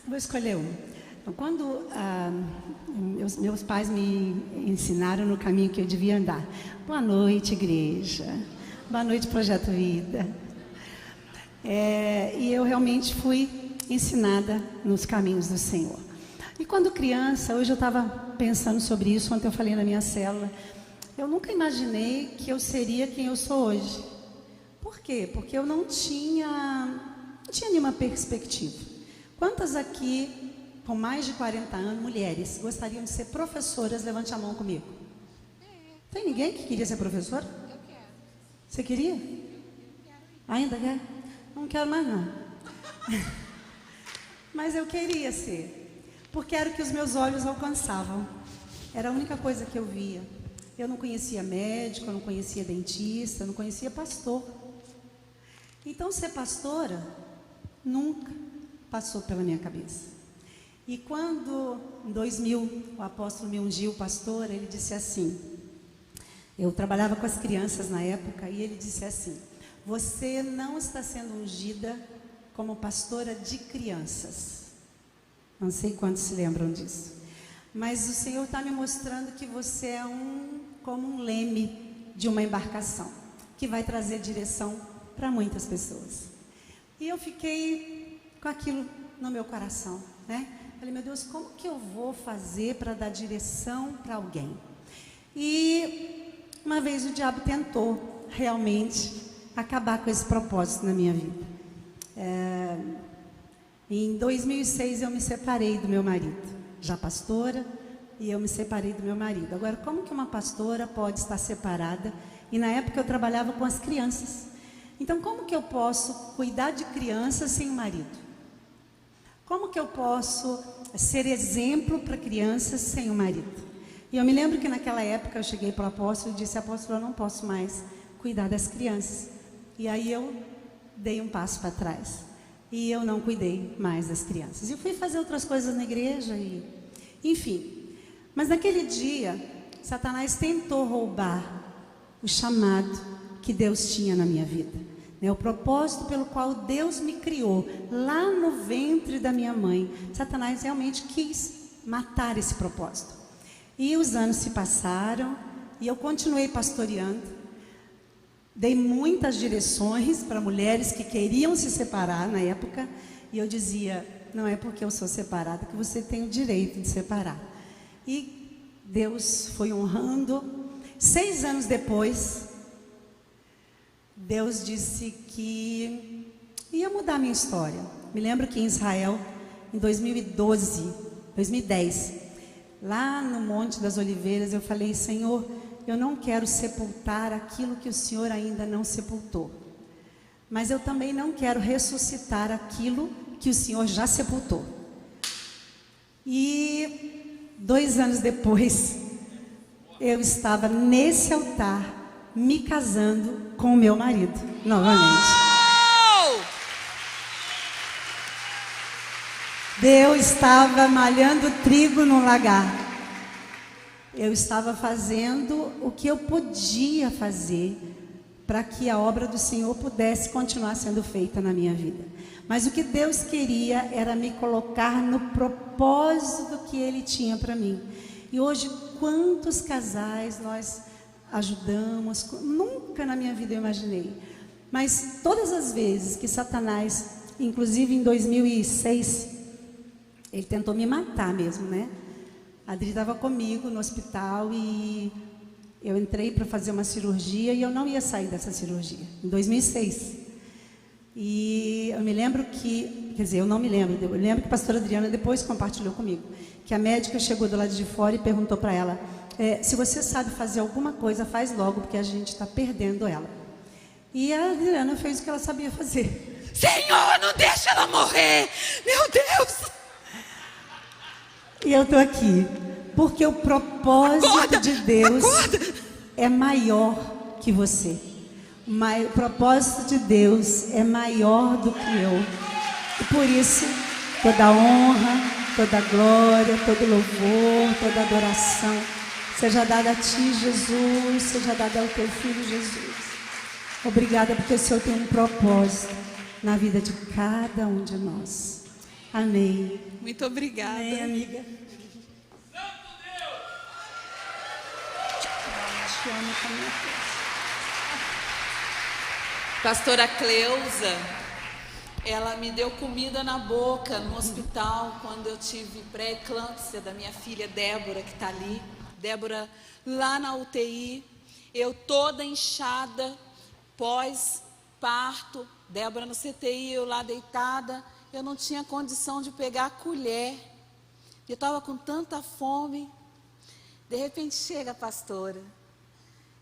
Vou escolher um. Então, quando meus pais me ensinaram no caminho que eu devia andar. Boa noite, igreja. Boa noite, Projeto Vida. E eu realmente fui ensinada nos caminhos do Senhor. E quando criança, hoje eu estava pensando sobre isso, ontem eu falei na minha célula, eu nunca imaginei que eu seria quem eu sou hoje. Por quê? Porque eu não tinha nenhuma perspectiva. Quantas aqui, com mais de 40 anos, mulheres, gostariam de ser professoras? Levante a mão comigo. Tem ninguém que queria ser professora? Eu quero. Você queria? Ainda quer? Não quero mais não. Mas eu queria ser, porque era o que os meus olhos alcançavam. Era a única coisa que eu via. Eu não conhecia médico, eu não conhecia dentista, eu não conhecia pastor. Então ser pastora Nunca passou pela minha cabeça. E quando, em 2000, o apóstolo me ungiu, o pastor, ele disse assim, eu trabalhava com as crianças na época, e ele disse assim, você não está sendo ungida como pastora de crianças. Não sei quantos se lembram disso. Mas o Senhor está me mostrando que você é como um leme de uma embarcação, que vai trazer direção para muitas pessoas. E eu fiquei com aquilo no meu coração, né? Falei, meu Deus, como que eu vou fazer para dar direção para alguém? E uma vez o diabo tentou realmente acabar com esse propósito na minha vida. Em 2006 eu me separei do meu marido, já pastora, e eu me separei do meu marido. Agora, como que uma pastora pode estar separada? E na época eu trabalhava com as crianças. Então, como que eu posso cuidar de crianças sem marido? Como que eu posso ser exemplo para crianças sem o marido? E eu me lembro que naquela época eu cheguei para o apóstolo e disse, apóstolo, eu não posso mais cuidar das crianças. E aí eu dei um passo para trás. E eu não cuidei mais das crianças. E eu fui fazer outras coisas na igreja, enfim. Mas naquele dia, Satanás tentou roubar o chamado que Deus tinha na minha vida. O propósito pelo qual Deus me criou, lá no ventre da minha mãe. Satanás realmente quis matar esse propósito. E os anos se passaram, e eu continuei pastoreando. Dei muitas direções para mulheres que queriam se separar na época. E eu dizia, não é porque eu sou separada que você tem o direito de separar. E Deus foi honrando. 6 anos depois, Deus disse que ia mudar a minha história. Me lembro que em Israel, em 2010, lá no Monte das Oliveiras, eu falei, Senhor, eu não quero sepultar aquilo que o Senhor ainda não sepultou. Mas eu também não quero ressuscitar aquilo que o Senhor já sepultou. E 2 anos depois, eu estava nesse altar, me casando com o meu marido, novamente. Eu estava malhando trigo no lagar. Eu estava fazendo o que eu podia fazer para que a obra do Senhor pudesse continuar sendo feita na minha vida. Mas o que Deus queria era me colocar no propósito que Ele tinha para mim. E hoje, quantos casais nós ajudamos, nunca na minha vida eu imaginei. Mas todas as vezes que Satanás, inclusive em 2006, ele tentou me matar mesmo, né? A Adri estava comigo no hospital e eu entrei para fazer uma cirurgia e eu não ia sair dessa cirurgia, em 2006. E eu me lembro que, quer dizer, eu não me lembro, eu lembro que a pastora Adriana depois compartilhou comigo, que a médica chegou do lado de fora e perguntou para ela, se você sabe fazer alguma coisa, faz logo, porque a gente está perdendo ela. E a Adriana fez o que ela sabia fazer. Senhor, não deixa ela morrer! Meu Deus! E eu estou aqui, porque o propósito de Deus é maior que você. O propósito de Deus é maior do que eu. E por isso, toda honra, toda glória, todo louvor, toda adoração seja dada a Ti, Jesus, seja dada ao Teu Filho, Jesus. Obrigada porque o Senhor tem um propósito na vida de cada um de nós. Amém. Muito obrigada. Amém, amiga. Santo Deus! Pastora Cleusa, ela me deu comida na boca no hospital quando eu tive pré-eclâmpsia da minha filha Débora, que está ali. Débora lá na UTI, eu toda inchada, pós-parto, Débora no CTI, eu lá deitada, eu não tinha condição de pegar a colher. Eu estava com tanta fome. De repente chega a pastora.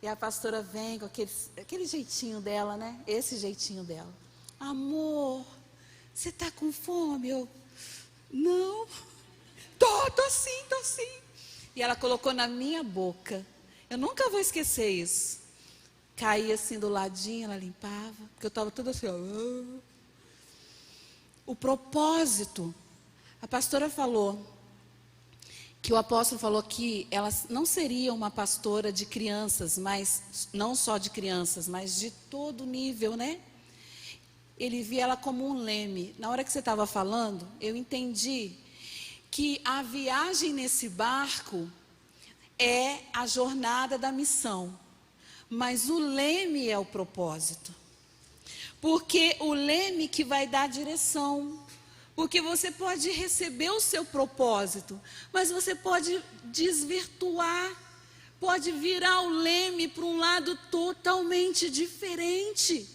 E a pastora vem com aquele jeitinho dela, né? Esse jeitinho dela. Amor, você está com fome? Eu, não. Tô sim. E ela colocou na minha boca. Eu nunca vou esquecer isso. Caía assim do ladinho, ela limpava. Porque eu estava toda assim, ó. o propósito. A pastora falou que o apóstolo falou que ela não seria uma pastora de crianças, mas não só de crianças, mas de todo nível, né? Ele via ela como um leme. Na hora que você estava falando, eu entendi que a viagem nesse barco é a jornada da missão, mas o leme é o propósito. Porque o leme que vai dar direção. Porque você pode receber o seu propósito, mas você pode desvirtuar, pode virar o leme para um lado totalmente diferente.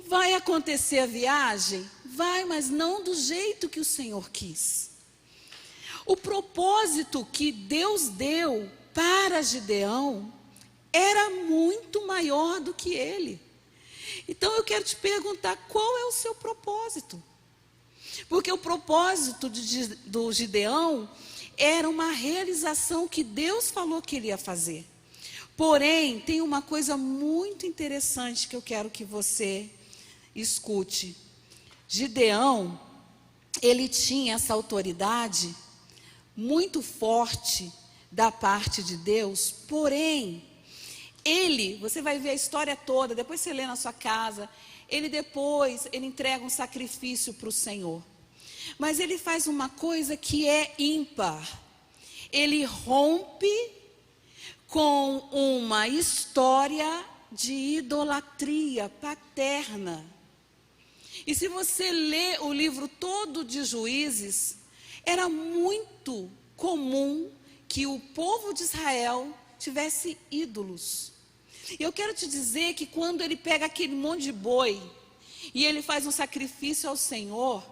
Vai acontecer a viagem? Vai, mas não do jeito que o Senhor quis. O propósito que Deus deu para Gideão era muito maior do que ele. Então eu quero te perguntar, qual é o seu propósito? Porque o propósito do Gideão era uma realização que Deus falou que ele ia fazer. Porém, tem uma coisa muito interessante que eu quero que você escute. Gideão, ele tinha essa autoridade muito forte da parte de Deus, porém, você vai ver a história toda, depois você lê na sua casa, ele entrega um sacrifício para o Senhor. Mas ele faz uma coisa que é ímpar. Ele rompe com uma história de idolatria paterna. E se você lê o livro todo de Juízes, era muito comum que o povo de Israel tivesse ídolos. E eu quero te dizer que quando ele pega aquele monte de boi e ele faz um sacrifício ao Senhor,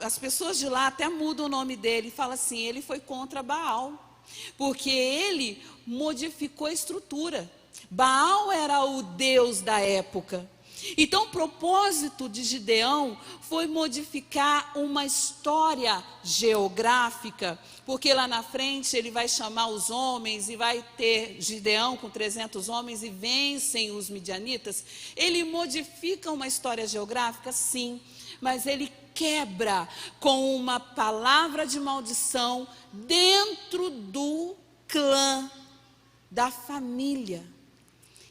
as pessoas de lá até mudam o nome dele e falam assim, ele foi contra Baal, porque ele modificou a estrutura. Baal era o deus da época. Então, o propósito de Gideão foi modificar uma história geográfica, porque lá na frente ele vai chamar os homens e vai ter Gideão com 300 homens e vencem os midianitas. Ele modifica uma história geográfica, sim, mas ele quebra com uma palavra de maldição dentro do clã, da família.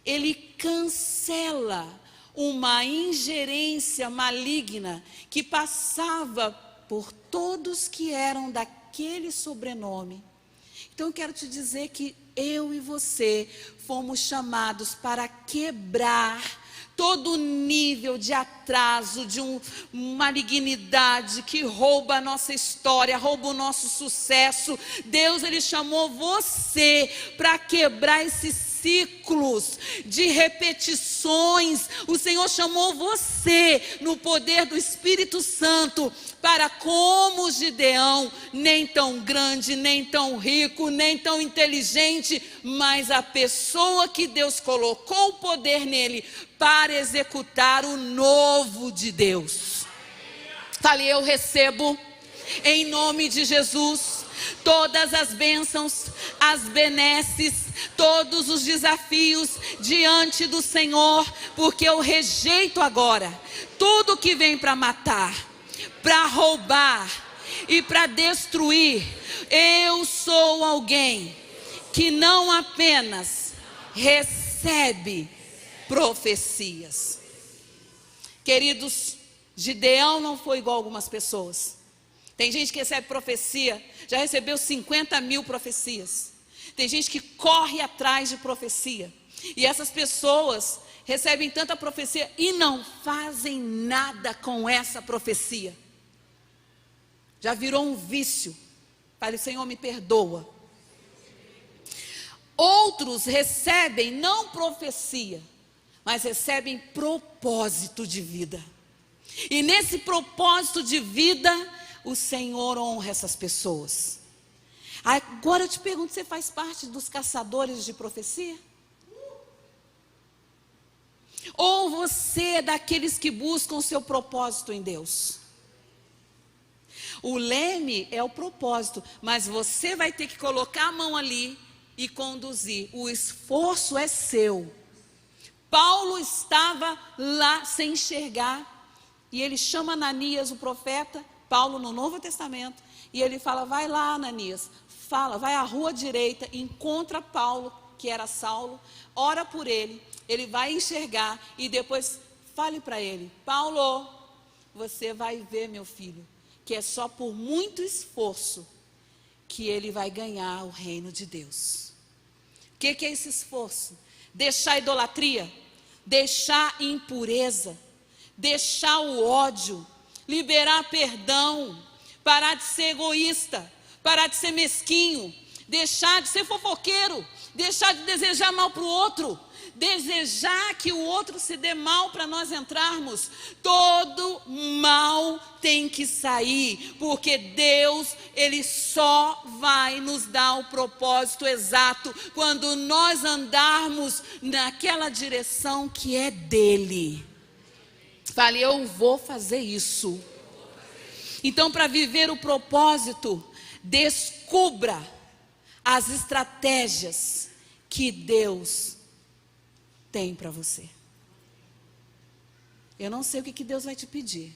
Ele cancela uma ingerência maligna que passava por todos que eram daquele sobrenome. Então eu quero te dizer que eu e você fomos chamados para quebrar todo nível de atraso, de malignidade que rouba a nossa história, rouba o nosso sucesso. Deus, Ele chamou você para quebrar esses ciclos de repetições. O Senhor chamou você no poder do Espírito Santo para, como Gideão, nem tão grande, nem tão rico, nem tão inteligente, mas a pessoa que Deus colocou o poder nele para executar o novo de Deus. Fale, eu recebo em nome de Jesus todas as bênçãos, as benesses, todos os desafios diante do Senhor, porque eu rejeito agora tudo que vem para matar, para roubar e para destruir. Eu sou alguém que não apenas recebe profecias. Queridos, Gideão não foi igual a algumas pessoas. Tem gente que recebe profecia, já recebeu 50.000 profecias. Tem gente que corre atrás de profecia. E essas pessoas recebem tanta profecia e não fazem nada com essa profecia. Já virou um vício. Fale, Senhor, me perdoa. Outros recebem não profecia, mas recebem propósito de vida. E nesse propósito de vida, o Senhor honra essas pessoas. Agora eu te pergunto, você faz parte dos caçadores de profecia? Ou você é daqueles que buscam o seu propósito em Deus? O leme é o propósito, mas você vai ter que colocar a mão ali e conduzir. O esforço é seu. Paulo estava lá sem enxergar. E ele chama Ananias, o profeta, Paulo no Novo Testamento, e ele fala, vai lá, Ananias, fala, vai à rua direita, encontra Paulo, que era Saulo, ora por ele vai enxergar, e depois fale para ele, Paulo, você vai ver, meu filho, que é só por muito esforço que ele vai ganhar o reino de Deus. O que é esse esforço? Deixar a idolatria, deixar a impureza, deixar o ódio, liberar perdão, parar de ser egoísta, parar de ser mesquinho, deixar de ser fofoqueiro, deixar de desejar mal para o outro, desejar que o outro se dê mal para nós entrarmos. Todo mal tem que sair, porque Deus, Ele só vai nos dar o propósito exato quando nós andarmos naquela direção que é dEle. Fale, eu vou fazer isso. Então, para viver o propósito, descubra as estratégias que Deus tem para você. Eu não sei o que Deus vai te pedir,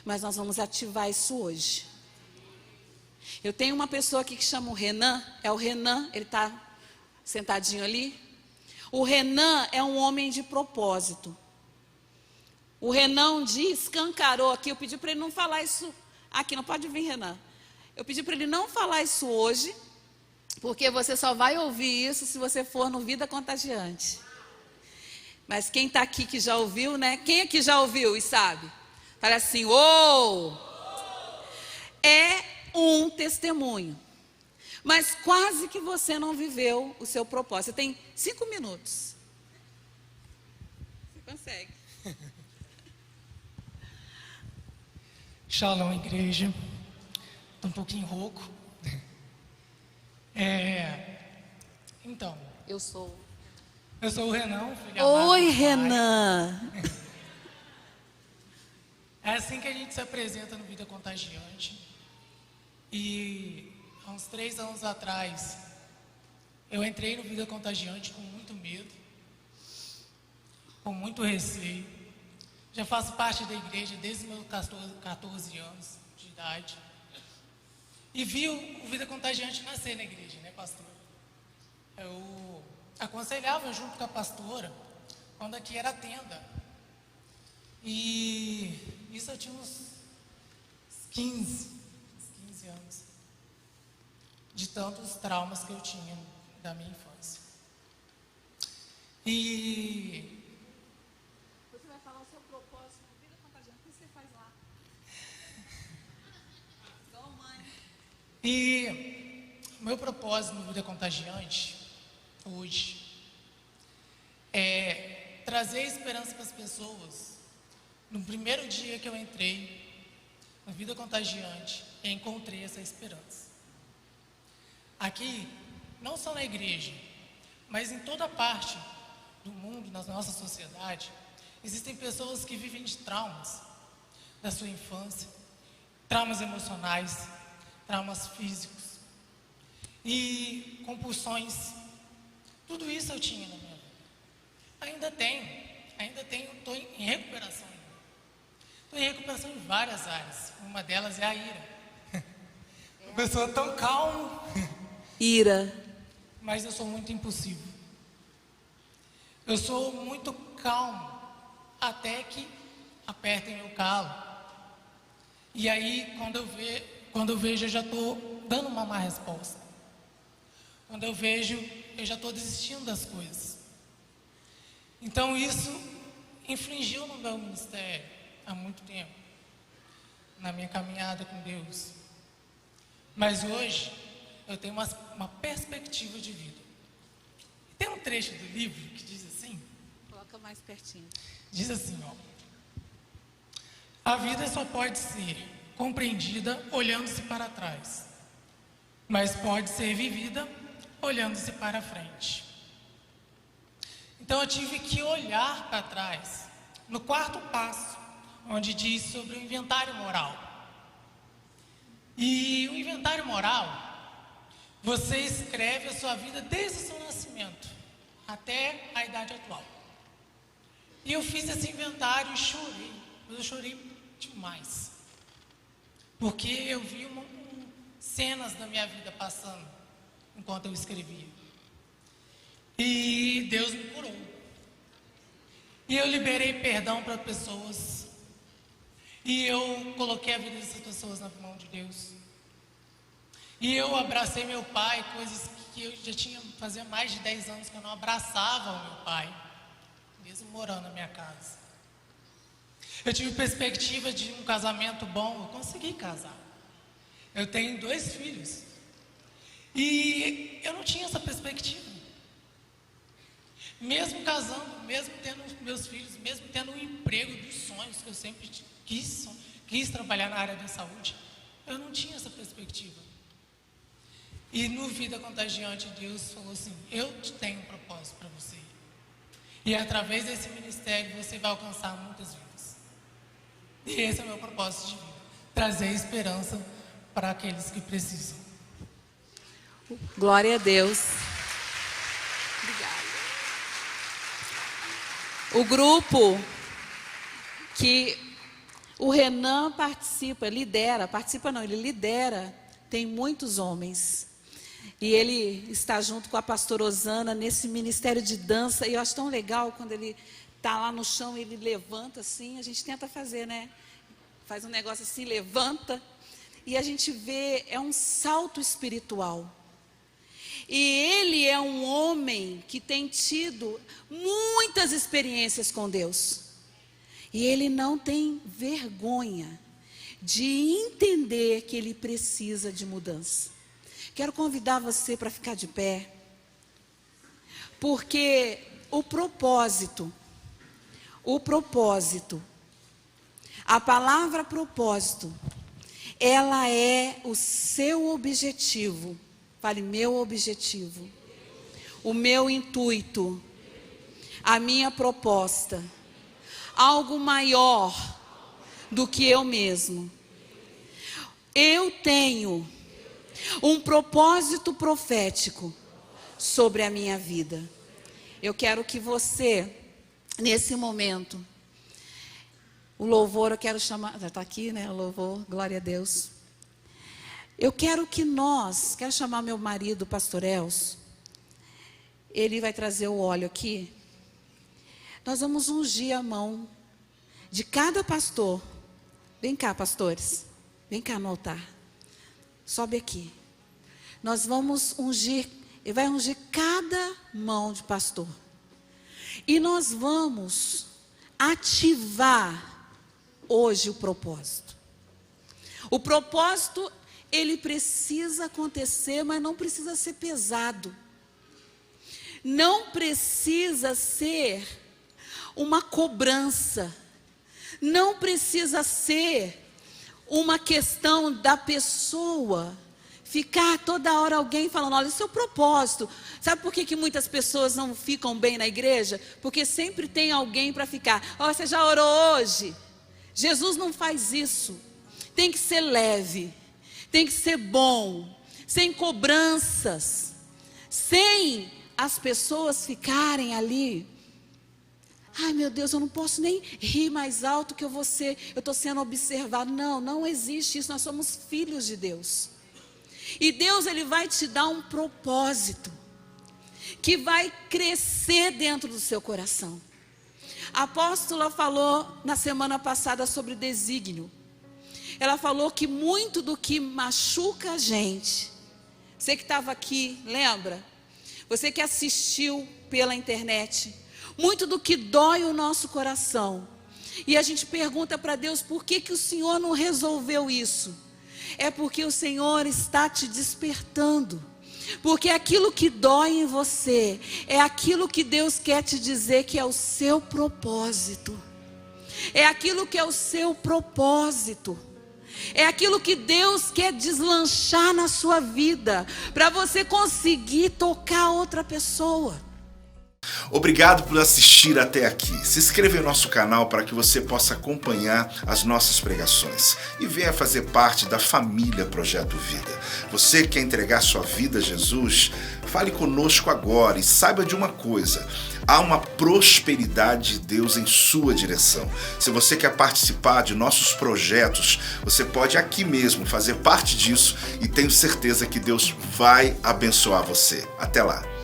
mas nós vamos ativar isso hoje. Eu tenho uma pessoa aqui que chama o Renan, é o Renan, ele está sentadinho ali. O Renan é um homem de propósito. O Renan um dia escancarou aqui, eu pedi para ele não falar isso aqui, não pode vir, Renan. Eu pedi para ele não falar isso hoje, porque você só vai ouvir isso se você for no Vida Contagiante. Mas quem está aqui que já ouviu, né? Quem aqui já ouviu e sabe? Fala assim, é um testemunho. Mas quase que você não viveu o seu propósito. Você tem 5 minutos. Você consegue. Shalom, igreja. Estou um pouquinho rouco. Então, Eu sou o Renan, filho amado Oi, do Pai. Renan. É assim que a gente se apresenta no Vida Contagiante. E há uns 3 anos atrás, eu entrei no Vida Contagiante com muito medo, com muito receio. Já faço parte da igreja desde meus 14 anos de idade. E vi o Vida Contagiante nascer na igreja, né, pastor? Eu aconselhava junto com a pastora, quando aqui era a tenda. E isso eu tinha uns 15 anos. De tantos traumas que eu tinha da minha infância. E Você vai falar o seu propósito no Vida Contagiante. O que você faz lá? Igual mãe. E meu propósito no Vida Contagiante, hoje, é trazer esperança para as pessoas. No primeiro dia que eu entrei na Vida Contagiante, eu encontrei essa esperança. Aqui, não só na igreja, mas em toda parte do mundo, na nossa sociedade, existem pessoas que vivem de traumas da sua infância, traumas emocionais, traumas físicos e compulsões. Tudo isso eu tinha na minha vida. Ainda tenho, estou em recuperação ainda. Estou em recuperação em várias áreas. Uma delas é a ira. Uma pessoa tão calma. Ira. Mas eu sou muito impulsivo. Eu sou muito calmo até que apertem meu calo. E aí, quando eu vejo, eu já estou dando uma má resposta. Quando eu vejo, eu já estou desistindo das coisas. Então isso infligiu no meu ministério há muito tempo, na minha caminhada com Deus. Mas hoje eu tenho uma perspectiva de vida. Tem um trecho do livro que diz assim, Coloca mais pertinho. diz assim, ó: a vida só pode ser compreendida olhando-se para trás, mas pode ser vivida olhando-se para frente. Então eu tive que olhar para trás, no 4º passo, onde diz sobre o inventário moral. E o inventário moral, você escreve a sua vida desde o seu nascimento até a idade atual. E eu fiz esse inventário e chorei. mas eu chorei demais. Porque eu vi cenas da minha vida passando enquanto eu escrevia. E Deus me curou. E eu liberei perdão para pessoas. E eu coloquei a vida dessas pessoas na mão de Deus. E eu abracei meu pai, coisas que eu já fazia mais de 10 anos que eu não abraçava o meu pai, mesmo morando na minha casa. Eu tive perspectiva de um casamento bom, eu consegui casar. Eu tenho 2 filhos. E eu não tinha essa perspectiva. Mesmo casando, mesmo tendo meus filhos, mesmo tendo um emprego dos sonhos que eu sempre quis trabalhar na área da saúde, eu não tinha essa perspectiva. E no Vida Contagiante, Deus falou assim: eu tenho um propósito para você. E através desse ministério você vai alcançar muitas vidas. E esse é o meu propósito de vida: trazer esperança para aqueles que precisam. Glória a Deus. Obrigada. O grupo que o Renan ele lidera, tem muitos homens. E ele está junto com a pastora Osana nesse ministério de dança. E eu acho tão legal quando ele está lá no chão, ele levanta assim. A gente tenta fazer, né? Faz um negócio assim, levanta. E a gente vê, é um salto espiritual. E ele é um homem que tem tido muitas experiências com Deus. E ele não tem vergonha de entender que ele precisa de mudança. Quero convidar você para ficar de pé, porque o propósito, a palavra propósito, ela é o seu objetivo. Fale, meu objetivo, o meu intuito, a minha proposta, algo maior do que eu mesmo. Eu tenho um propósito profético sobre a minha vida. Eu quero que você, nesse momento, o louvor, eu quero chamar, já está aqui, né, o louvor, glória a Deus. Eu quero chamar meu marido, o pastor Elcio, ele vai trazer o óleo aqui. Nós vamos ungir a mão de cada pastor. Vem cá, pastores, vem cá no altar. Sobe aqui. Nós vamos ungir, ele vai ungir cada mão de pastor. E nós vamos ativar hoje o propósito. O propósito, ele precisa acontecer, mas não precisa ser pesado. Não precisa ser uma cobrança. Não precisa ser uma questão da pessoa ficar toda hora alguém falando, olha, esse é o propósito. Sabe por que muitas pessoas não ficam bem na igreja? Porque sempre tem alguém para ficar, ó, você já orou hoje? Jesus não faz isso. Tem que ser leve, tem que ser bom, sem cobranças, sem as pessoas ficarem ali. Ai, meu Deus, eu não posso nem rir mais alto que eu estou sendo observado. Não, não existe isso. Nós somos filhos de Deus. E Deus, ele vai te dar um propósito que vai crescer dentro do seu coração. A apóstola falou na semana passada sobre desígnio. Ela falou que muito do que machuca a gente, você que estava aqui, lembra? Você que assistiu pela internet, muito do que dói o nosso coração. E a gente pergunta para Deus, por que o Senhor não resolveu isso? É porque o Senhor está te despertando. Porque aquilo que dói em você, é aquilo que Deus quer te dizer que é o seu propósito. É aquilo que é o seu propósito. É aquilo que Deus quer deslanchar na sua vida, para você conseguir tocar outra pessoa. Obrigado por assistir até aqui. Se inscreva em nosso canal para que você possa acompanhar as nossas pregações e venha fazer parte da família Projeto Vida. Você quer entregar sua vida a Jesus? Fale conosco agora e saiba de uma coisa: há uma prosperidade de Deus em sua direção. Se você quer participar de nossos projetos, você pode aqui mesmo fazer parte disso e tenho certeza que Deus vai abençoar você. Até lá!